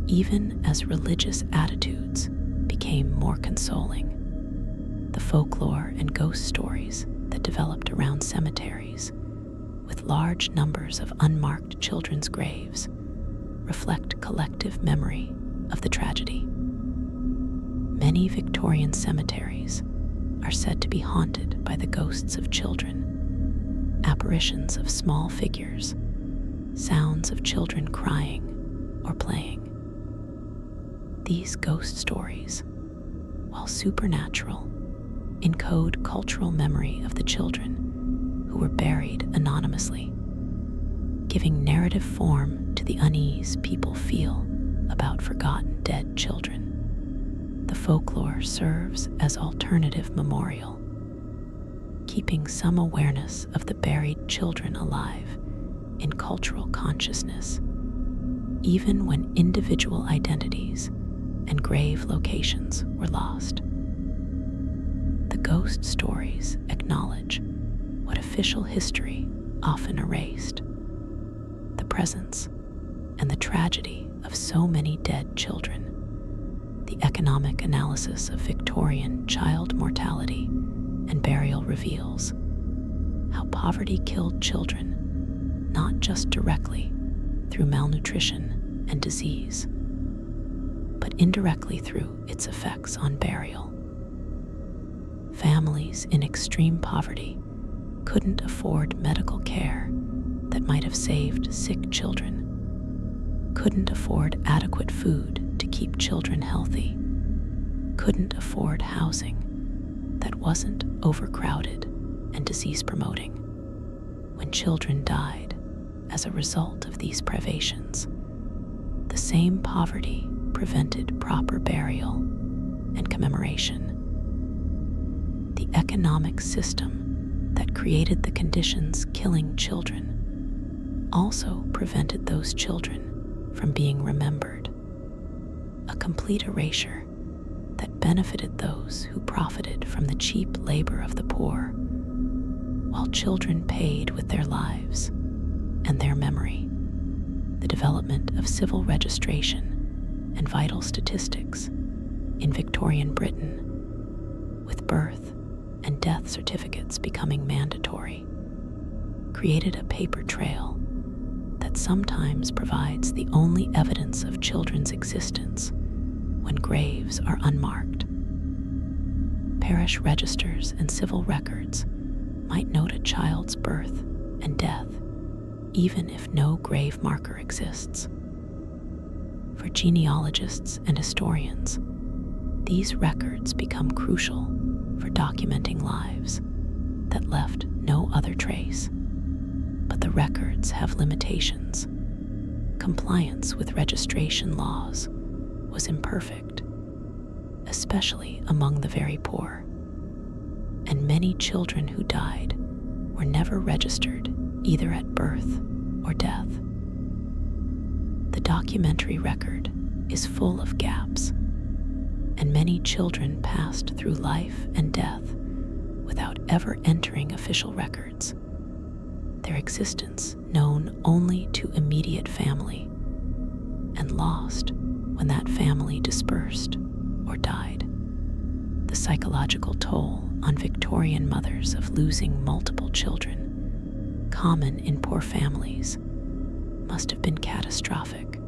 Speaker 1: even as religious attitudes became more consoling. The folklore and ghost stories that developed around cemeteries, with large numbers of unmarked children's graves, reflect collective memory of the tragedy. Many Victorian cemeteries are said to be haunted by the ghosts of children, apparitions of small figures, sounds of children crying or playing. These ghost stories, while supernatural, encode cultural memory of the children who were buried anonymously, giving narrative form to the unease people feel about forgotten dead children. The folklore serves as alternative memorial, keeping some awareness of the buried children alive in cultural consciousness, even when individual identities and grave locations were lost. The ghost stories acknowledge what official history often erased: the presence and the tragedy of so many dead children. The economic analysis of Victorian child mortality and burial reveals how poverty killed children, not just directly through malnutrition and disease, but indirectly through its effects on burial. Families in extreme poverty couldn't afford medical care that might have saved sick children, couldn't afford adequate food to keep children healthy, couldn't afford housing that wasn't overcrowded and disease-promoting. When children died as a result of these privations, the same poverty prevented proper burial and commemoration. The economic system that created the conditions killing children also prevented those children from being remembered, a complete erasure that benefited those who profited from the cheap labor of the poor, while children paid with their lives and their memory. The development of civil registration and vital statistics in Victorian Britain, with birth and death certificates becoming mandatory, created a paper trail that sometimes provides the only evidence of children's existence when graves are unmarked. Parish registers and civil records might note a child's birth and death, even if no grave marker exists. For genealogists and historians, these records become crucial for documenting lives that left no other trace. But the records have limitations. Compliance with registration laws was imperfect, especially among the very poor, and many children who died were never registered either at birth or death. The documentary record is full of gaps, and many children passed through life and death without ever entering official records, their existence known only to immediate family and lost when that family dispersed or died. The psychological toll on Victorian mothers of losing multiple children, common in poor families, must have been catastrophic,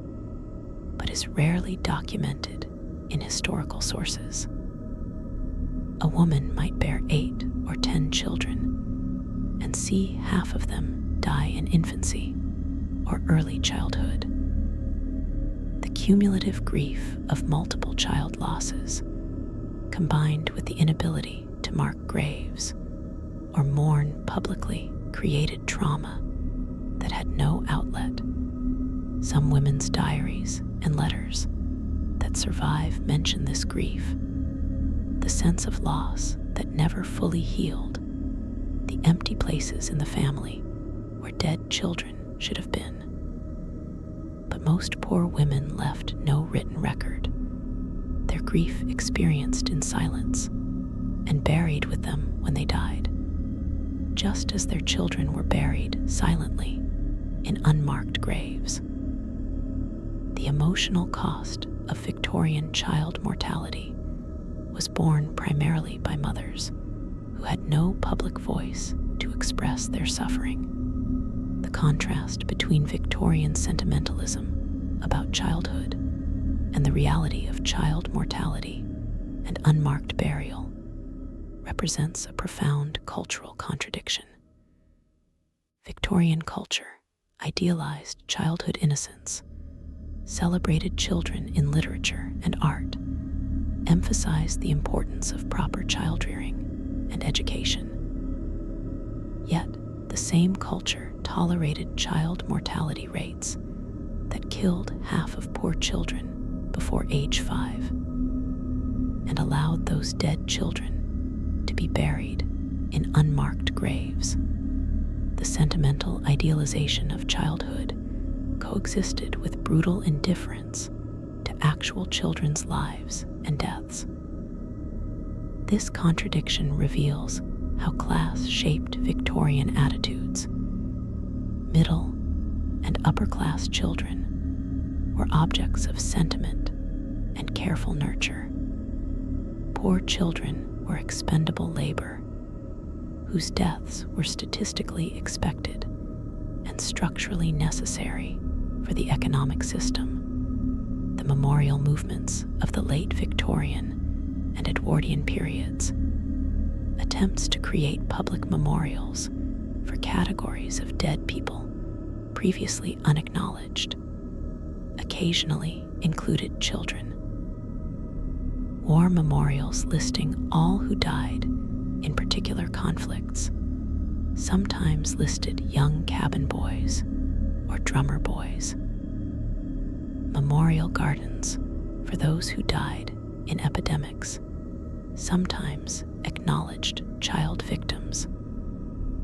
Speaker 1: but is rarely documented in historical sources. A woman might bear 8 or 10 children and see half of them die in infancy or early childhood. The cumulative grief of multiple child losses, combined with the inability to mark graves or mourn publicly, created trauma that had no outlet. Some women's diaries and letters that survive mention this grief, the sense of loss that never fully healed, the empty places in the family where dead children should have been. But most poor women left no written record, their grief experienced in silence and buried with them when they died, just as their children were buried silently in unmarked graves. The emotional cost of Victorian child mortality was borne primarily by mothers who had no public voice to express their suffering. The contrast between Victorian sentimentalism about childhood and the reality of child mortality and unmarked burial represents a profound cultural contradiction. Victorian culture idealized childhood innocence, celebrated children in literature and art, emphasized the importance of proper child rearing and education. Yet, the same culture tolerated child mortality rates that killed half of poor children before age 5 and allowed those dead children to be buried in unmarked graves. The sentimental idealization of childhood coexisted with brutal indifference to actual children's lives and deaths. This contradiction reveals how class shaped Victorian attitudes. Middle and upper-class children were objects of sentiment and careful nurture. Poor children were expendable labor, whose deaths were statistically expected and structurally necessary for the economic system. The memorial movements of the late Victorian and Edwardian periods, attempts to create public memorials for categories of dead people previously unacknowledged, occasionally included children. War memorials listing all who died in particular conflicts sometimes listed young cabin boys or drummer boys. Memorial gardens for those who died in epidemics sometimes acknowledged child victims,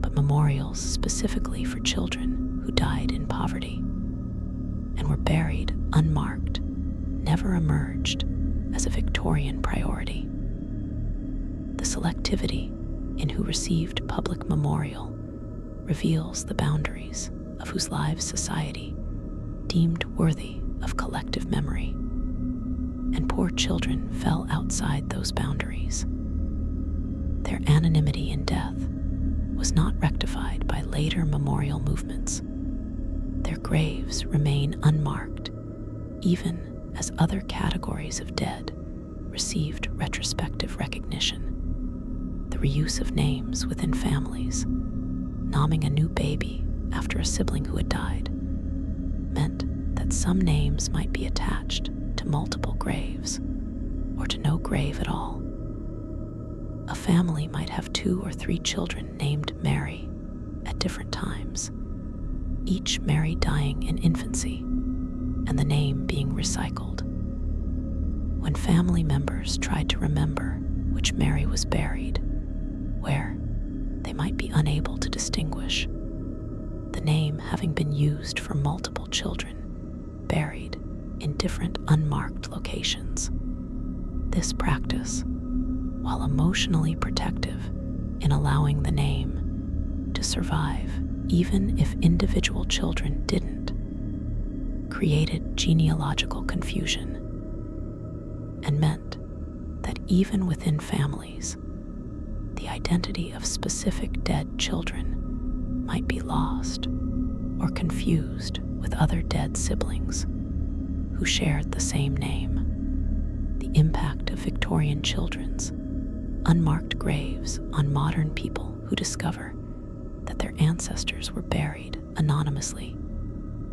Speaker 1: but memorials specifically for children who died in poverty and were buried unmarked never emerged as a Victorian priority. The selectivity in who received public memorial reveals the boundaries of whose lives society deemed worthy of collective memory, and poor children fell outside those boundaries. Their anonymity in death was not rectified by later memorial movements. Their graves remain unmarked, even as other categories of dead received retrospective recognition. The reuse of names within families, naming a new baby after a sibling who had died, meant that some names might be attached to multiple graves, or to no grave at all. A family might have 2 or 3 children named Mary at different times, each Mary dying in infancy, and the name being recycled. When family members tried to remember which Mary was buried, where they might be unable to distinguish, the name having been used for multiple children buried in different unmarked locations. This practice, while emotionally protective in allowing the name to survive even if individual children didn't, created genealogical confusion and meant that even within families, the identity of specific dead children might be lost or confused with other dead siblings who shared the same name. The impact of Victorian children's unmarked graves on modern people who discover that their ancestors were buried anonymously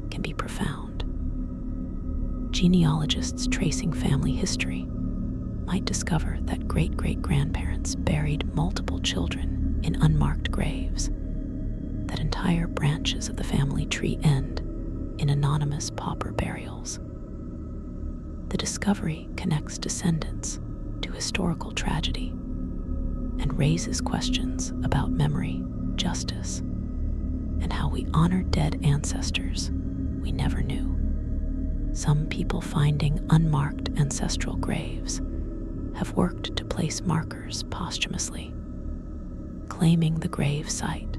Speaker 1: can be profound. Genealogists tracing family history might discover that great-great-grandparents buried multiple children in unmarked graves, that entire branches of the family tree end in anonymous pauper burials. The discovery connects descendants to historical tragedy and raises questions about memory, justice, and how we honor dead ancestors we never knew. Some people finding unmarked ancestral graves have worked to place markers posthumously, claiming the grave site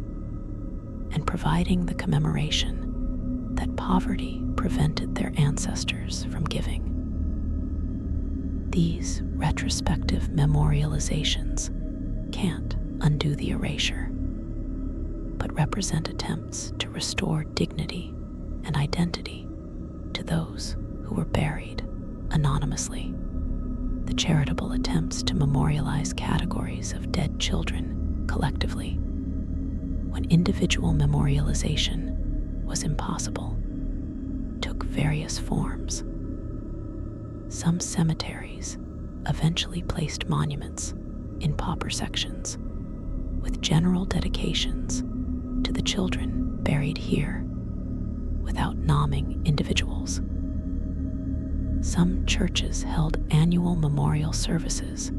Speaker 1: and providing the commemoration that poverty prevented their ancestors from giving. These retrospective memorializations can't undo the erasure, but represent attempts to restore dignity and identity to those who were buried anonymously. The charitable attempts to memorialize categories of dead children collectively, when individual memorialization was impossible, took various forms. Some cemeteries eventually placed monuments in pauper sections, with general dedications to the children buried here, without naming individuals. Some churches held annual memorial services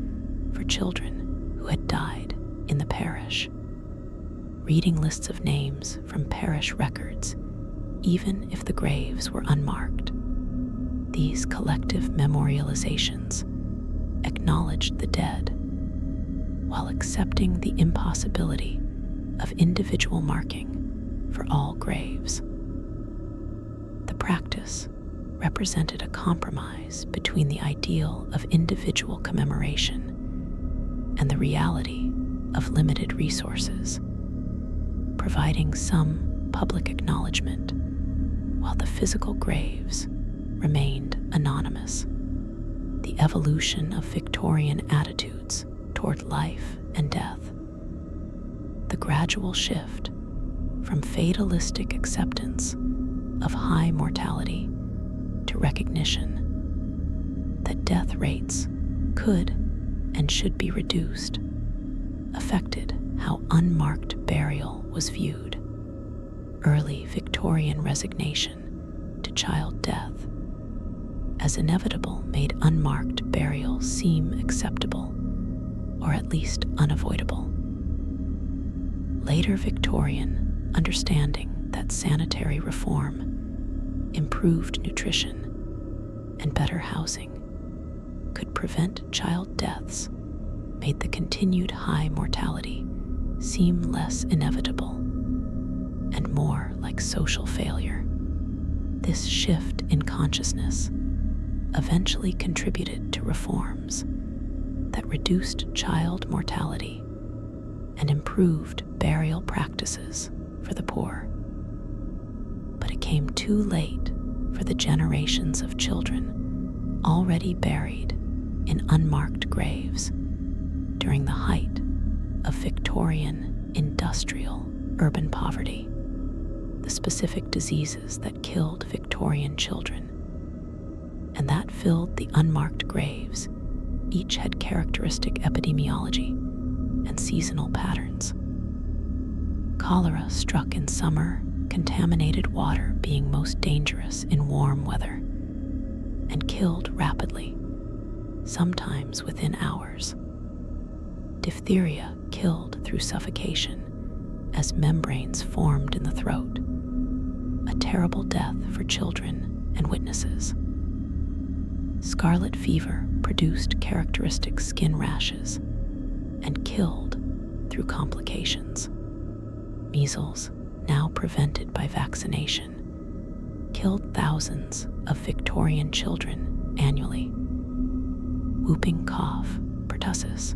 Speaker 1: for children who had died in the parish, reading lists of names from parish records, even if the graves were unmarked. These collective memorializations acknowledged the dead while accepting the impossibility of individual marking for all graves. The practice represented a compromise between the ideal of individual commemoration and the reality of limited resources, providing some public acknowledgement while the physical graves remained anonymous. The evolution of Victorian attitudes toward life and death, the gradual shift from fatalistic acceptance of high mortality to recognition that death rates could and should be reduced, affected how unmarked burial was viewed. Early Victorian resignation to child death as inevitable made unmarked burial seem acceptable, or at least unavoidable. Later Victorian understanding that sanitary reform, improved nutrition, and better housing could prevent child deaths made the continued high mortality seem less inevitable and more like social failure. This shift in consciousness eventually contributed to reforms that reduced child mortality and improved burial practices for the poor. But it came too late for the generations of children already buried in unmarked graves during the height of Victorian industrial urban poverty, the specific diseases that killed Victorian children, and that filled the unmarked graves. Each had characteristic epidemiology and seasonal patterns. Cholera struck in summer, contaminated water being most dangerous in warm weather, and killed rapidly, sometimes within hours. Diphtheria killed through suffocation as membranes formed in the throat, a terrible death for children and witnesses. Scarlet fever produced characteristic skin rashes and killed through complications. Measles, now prevented by vaccination, killed thousands of Victorian children annually. Whooping cough, pertussis,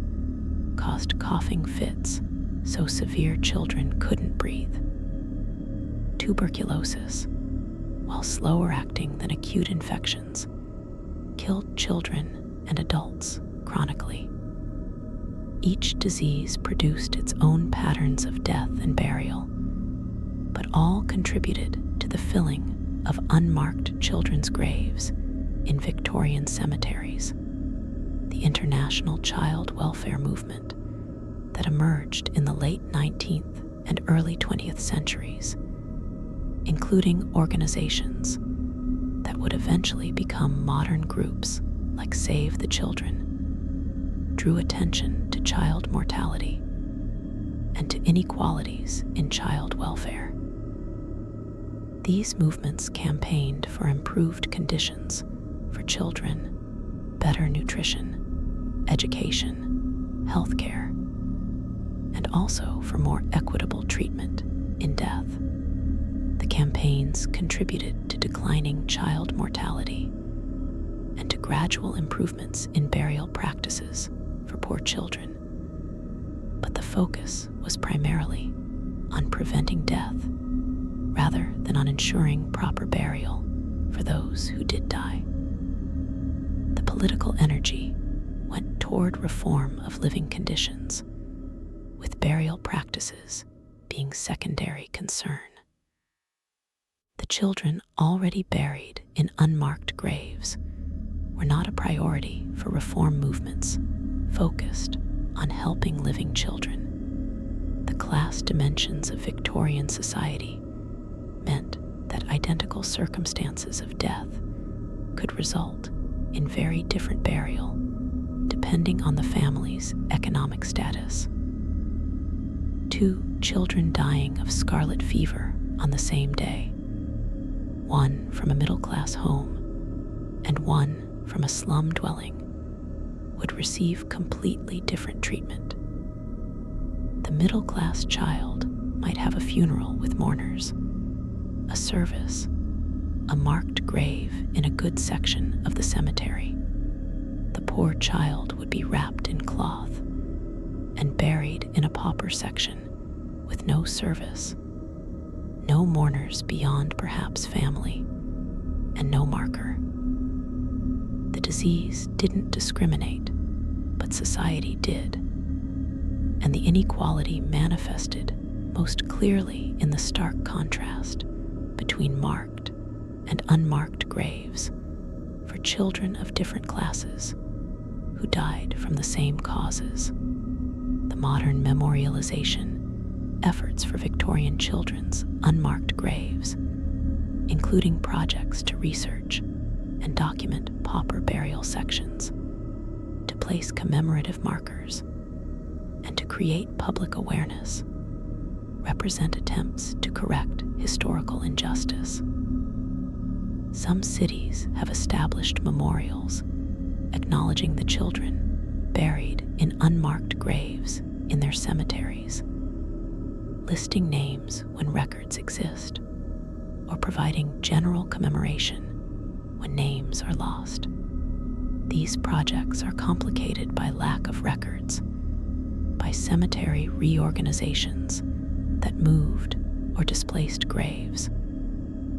Speaker 1: caused coughing fits so severe children couldn't breathe. Tuberculosis, while slower acting than acute infections, killed children and adults chronically. Each disease produced its own patterns of death and burial, but all contributed to the filling of unmarked children's graves in Victorian cemeteries. The international child welfare movement that emerged in the late 19th and early 20th centuries, including organizations that would eventually become modern groups like Save the Children, drew attention to child mortality and to inequalities in child welfare. These movements campaigned for improved conditions for children, better nutrition, education, healthcare, and also for more equitable treatment in death. The campaigns contributed to declining child mortality and to gradual improvements in burial practices for poor children. But the focus was primarily on preventing death rather than on ensuring proper burial for those who did die. The political energy went toward reform of living conditions, with burial practices being secondary concern. The children already buried in unmarked graves were not a priority for reform movements focused on helping living children. The class dimensions of Victorian society meant that identical circumstances of death could result in very different burial depending on the family's economic status. 2 children dying of scarlet fever on the same day, one from a middle-class home and one from a slum dwelling, would receive completely different treatment. The middle-class child might have a funeral with mourners, a service, a marked grave in a good section of the cemetery. The poor child would be wrapped in cloth and buried in a pauper section with no service, no mourners beyond perhaps family, and no marker. The disease didn't discriminate, but society did, and the inequality manifested most clearly in the stark contrast between marked and unmarked graves for children of different classes who died from the same causes. The modern memorialization efforts for Victorian children's unmarked graves, including projects to research and document pauper burial sections, to place commemorative markers, and to create public awareness, represent attempts to correct historical injustice. Some cities have established memorials acknowledging the children buried in unmarked graves in their cemeteries, listing names when records exist, or providing general commemoration when names are lost. These projects are complicated by lack of records, by cemetery reorganizations that moved or displaced graves,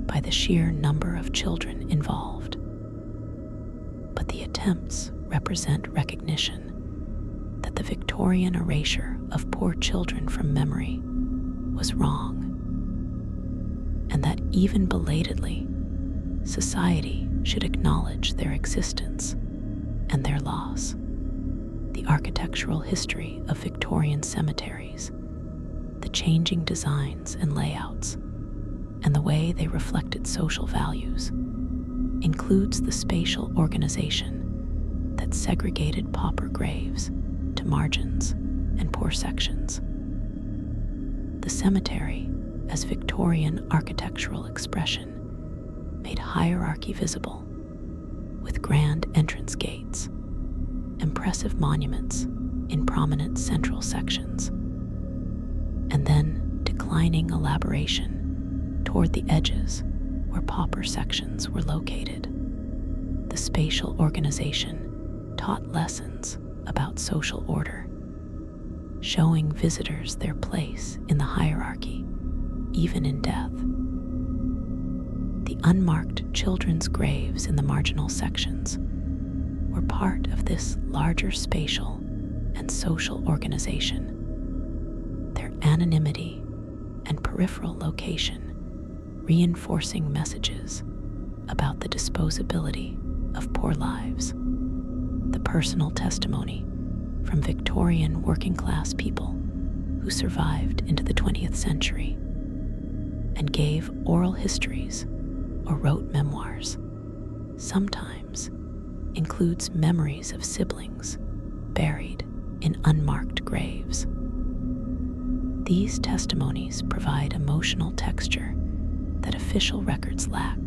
Speaker 1: by the sheer number of children involved. But the attempts represent recognition that the Victorian erasure of poor children from memory was wrong, and that even belatedly, society should acknowledge their existence and their loss. The architectural history of Victorian cemeteries, the changing designs and layouts, and the way they reflected social values, includes the spatial organization that segregated pauper graves to margins and poor sections. The cemetery, as Victorian architectural expression, made hierarchy visible, with grand entrance gates, impressive monuments in prominent central sections, and then declining elaboration toward the edges where pauper sections were located. The spatial organization taught lessons about social order, showing visitors their place in the hierarchy, even in death. The unmarked children's graves in the marginal sections were part of this larger spatial and social organization, their anonymity and peripheral location reinforcing messages about the disposability of poor lives. The personal testimony from Victorian working-class people who survived into the 20th century and gave oral histories or wrote memoirs, sometimes includes memories of siblings buried in unmarked graves. These testimonies provide emotional texture that official records lack,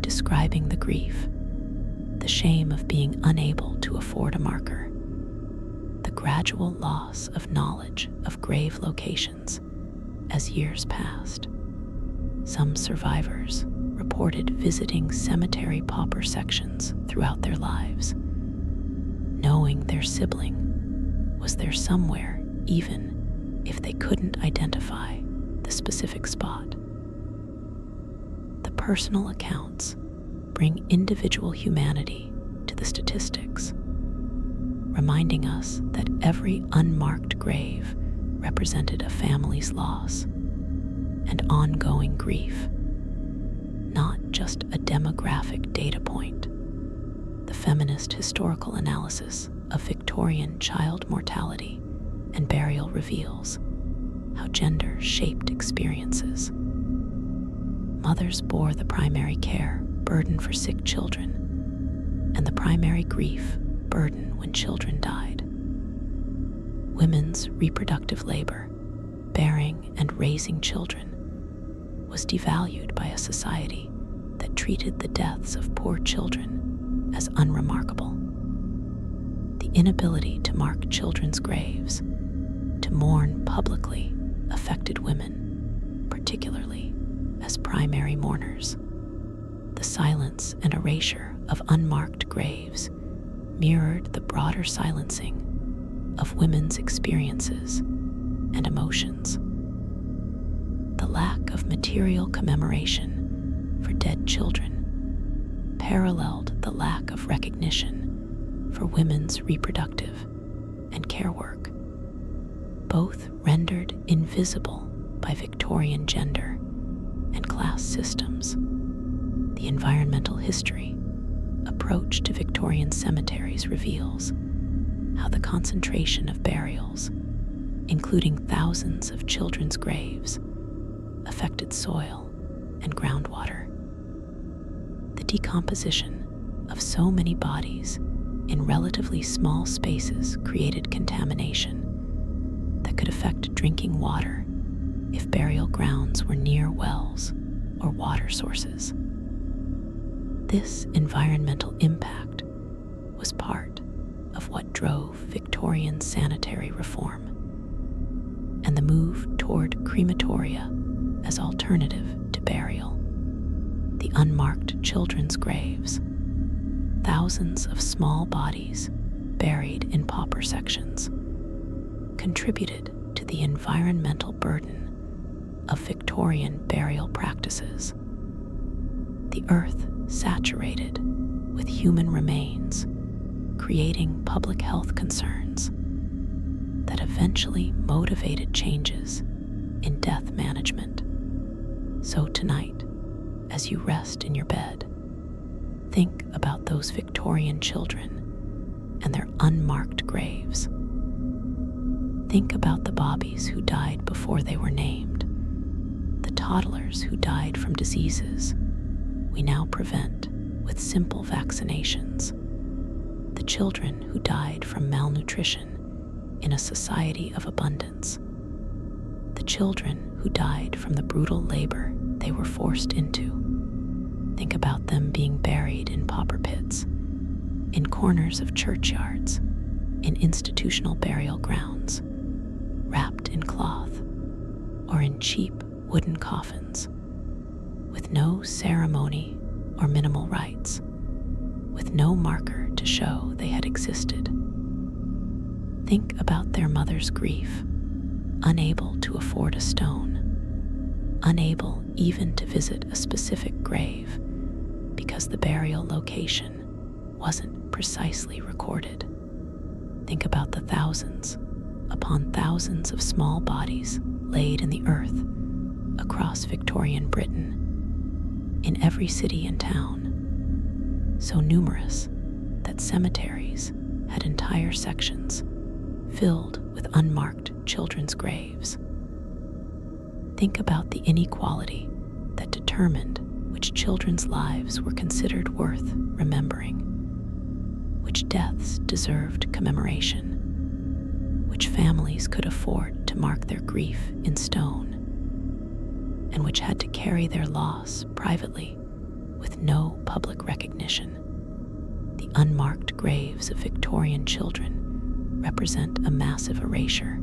Speaker 1: describing the grief, the shame of being unable to afford a marker, the gradual loss of knowledge of grave locations as years passed. Some survivors reported visiting cemetery pauper sections throughout their lives, knowing their sibling was there somewhere even if they couldn't identify the specific spot. The personal accounts bring individual humanity to the statistics, reminding us that every unmarked grave represented a family's loss and ongoing grief, not just a demographic data point. The feminist historical analysis of Victorian child mortality and burial reveals how gender shaped experiences. Mothers bore the primary care burden for sick children and the primary grief burden when children died. Women's reproductive labor, bearing and raising children, was devalued by a society that treated the deaths of poor children as unremarkable. The inability to mark children's graves, to mourn publicly, affected women, particularly as primary mourners. The silence and erasure of unmarked graves mirrored the broader silencing of women's experiences and emotions. The lack of material commemoration for dead children paralleled the lack of recognition for women's reproductive and care work, both rendered invisible by Victorian gender and class systems. The environmental history approach to Victorian cemeteries reveals how the concentration of burials, including thousands of children's graves, affected soil and groundwater. The decomposition of so many bodies in relatively small spaces created contamination that could affect drinking water if burial grounds were near wells or water sources. This environmental impact was part of what drove Victorian sanitary reform and the move toward crematoria as alternative to burial. The unmarked children's graves, thousands of small bodies buried in pauper sections, contributed to the environmental burden of Victorian burial practices. The earth saturated with human remains, creating public health concerns that eventually motivated changes in death management. So tonight, as you rest in your bed, think about those Victorian children and their unmarked graves. Think about the bobbies who died before they were named, the toddlers who died from diseases we now prevent with simple vaccinations, the children who died from malnutrition in a society of abundance, the children who died from the brutal labor they were forced into. Think about them being buried in pauper pits, in corners of churchyards, in institutional burial grounds, wrapped in cloth, or in cheap wooden coffins, with no ceremony or minimal rites, with no marker to show they had existed. Think about their mother's grief, unable to afford a stone, unable even to visit a specific grave because the burial location wasn't precisely recorded. Think about the thousands upon thousands of small bodies laid in the earth across Victorian Britain, in every city and town, so numerous that cemeteries had entire sections filled with unmarked children's graves. Think about the inequality that determined which children's lives were considered worth remembering, which deaths deserved commemoration, which families could afford to mark their grief in stone, and which had to carry their loss privately with no public recognition. The unmarked graves of Victorian children represent a massive erasure,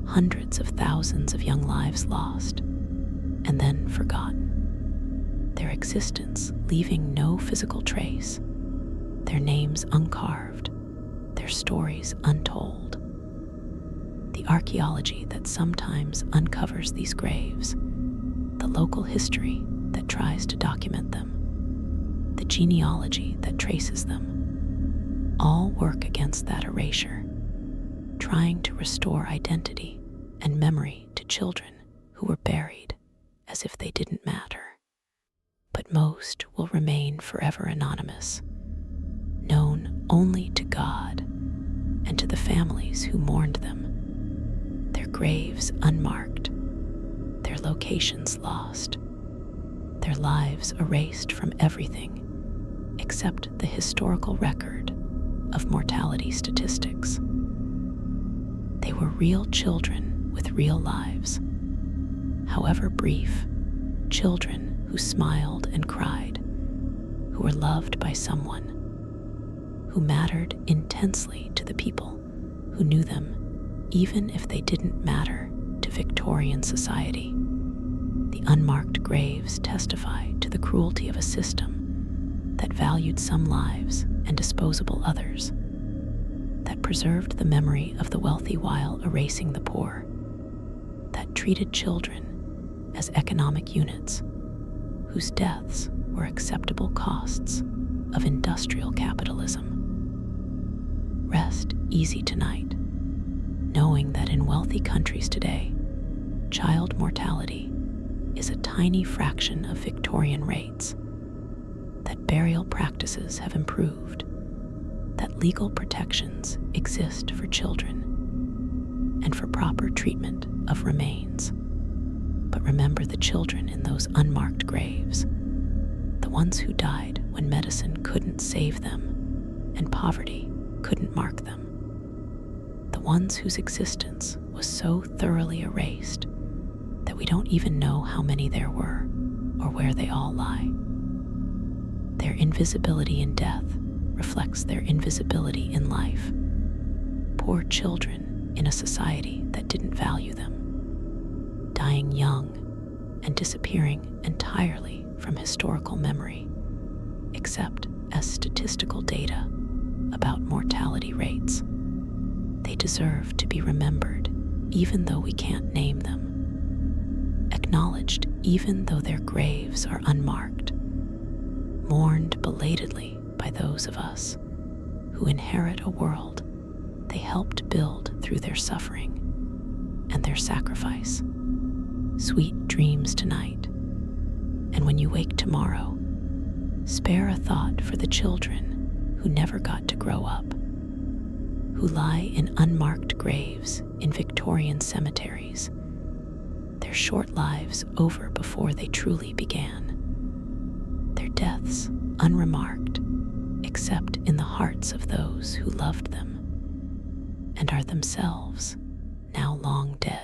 Speaker 1: hundreds of thousands of young lives lost and then forgotten, their existence leaving no physical trace, their names uncarved, their stories untold. The archaeology that sometimes uncovers these graves, the local history that tries to document them, the genealogy that traces them, all work against that erasure, trying to restore identity and memory to children who were buried as if they didn't matter. But most will remain forever anonymous, known only to God and to the families who mourned them, their graves unmarked, their locations lost, their lives erased from everything except the historical record of mortality statistics. They were real children with real lives, however brief, children who smiled and cried, who were loved by someone, who mattered intensely to the people who knew them, even if they didn't matter to Victorian society. The unmarked graves testify to the cruelty of a system that valued some lives and disposable others, that preserved the memory of the wealthy while erasing the poor, that treated children as economic units, whose deaths were acceptable costs of industrial capitalism. Rest easy tonight, knowing that in wealthy countries today, child mortality is a tiny fraction of Victorian rates, that burial practices have improved, that legal protections exist for children, and for proper treatment of remains. But remember the children in those unmarked graves, the ones who died when medicine couldn't save them and poverty couldn't mark them, the ones whose existence was so thoroughly erased that we don't even know how many there were or where they all lie. Their invisibility in death reflects their invisibility in life. Poor children in a society that didn't value them, dying young and disappearing entirely from historical memory, except as statistical data about mortality rates. They deserve to be remembered even though we can't name them, acknowledged even though their graves are unmarked, mourned belatedly by those of us who inherit a world they helped build through their suffering and their sacrifice. Sweet dreams tonight, and when you wake tomorrow, spare a thought for the children who never got to grow up, who lie in unmarked graves in Victorian cemeteries, their short lives over before they truly began, their deaths unremarked except in the hearts of those who loved them and are themselves now long dead.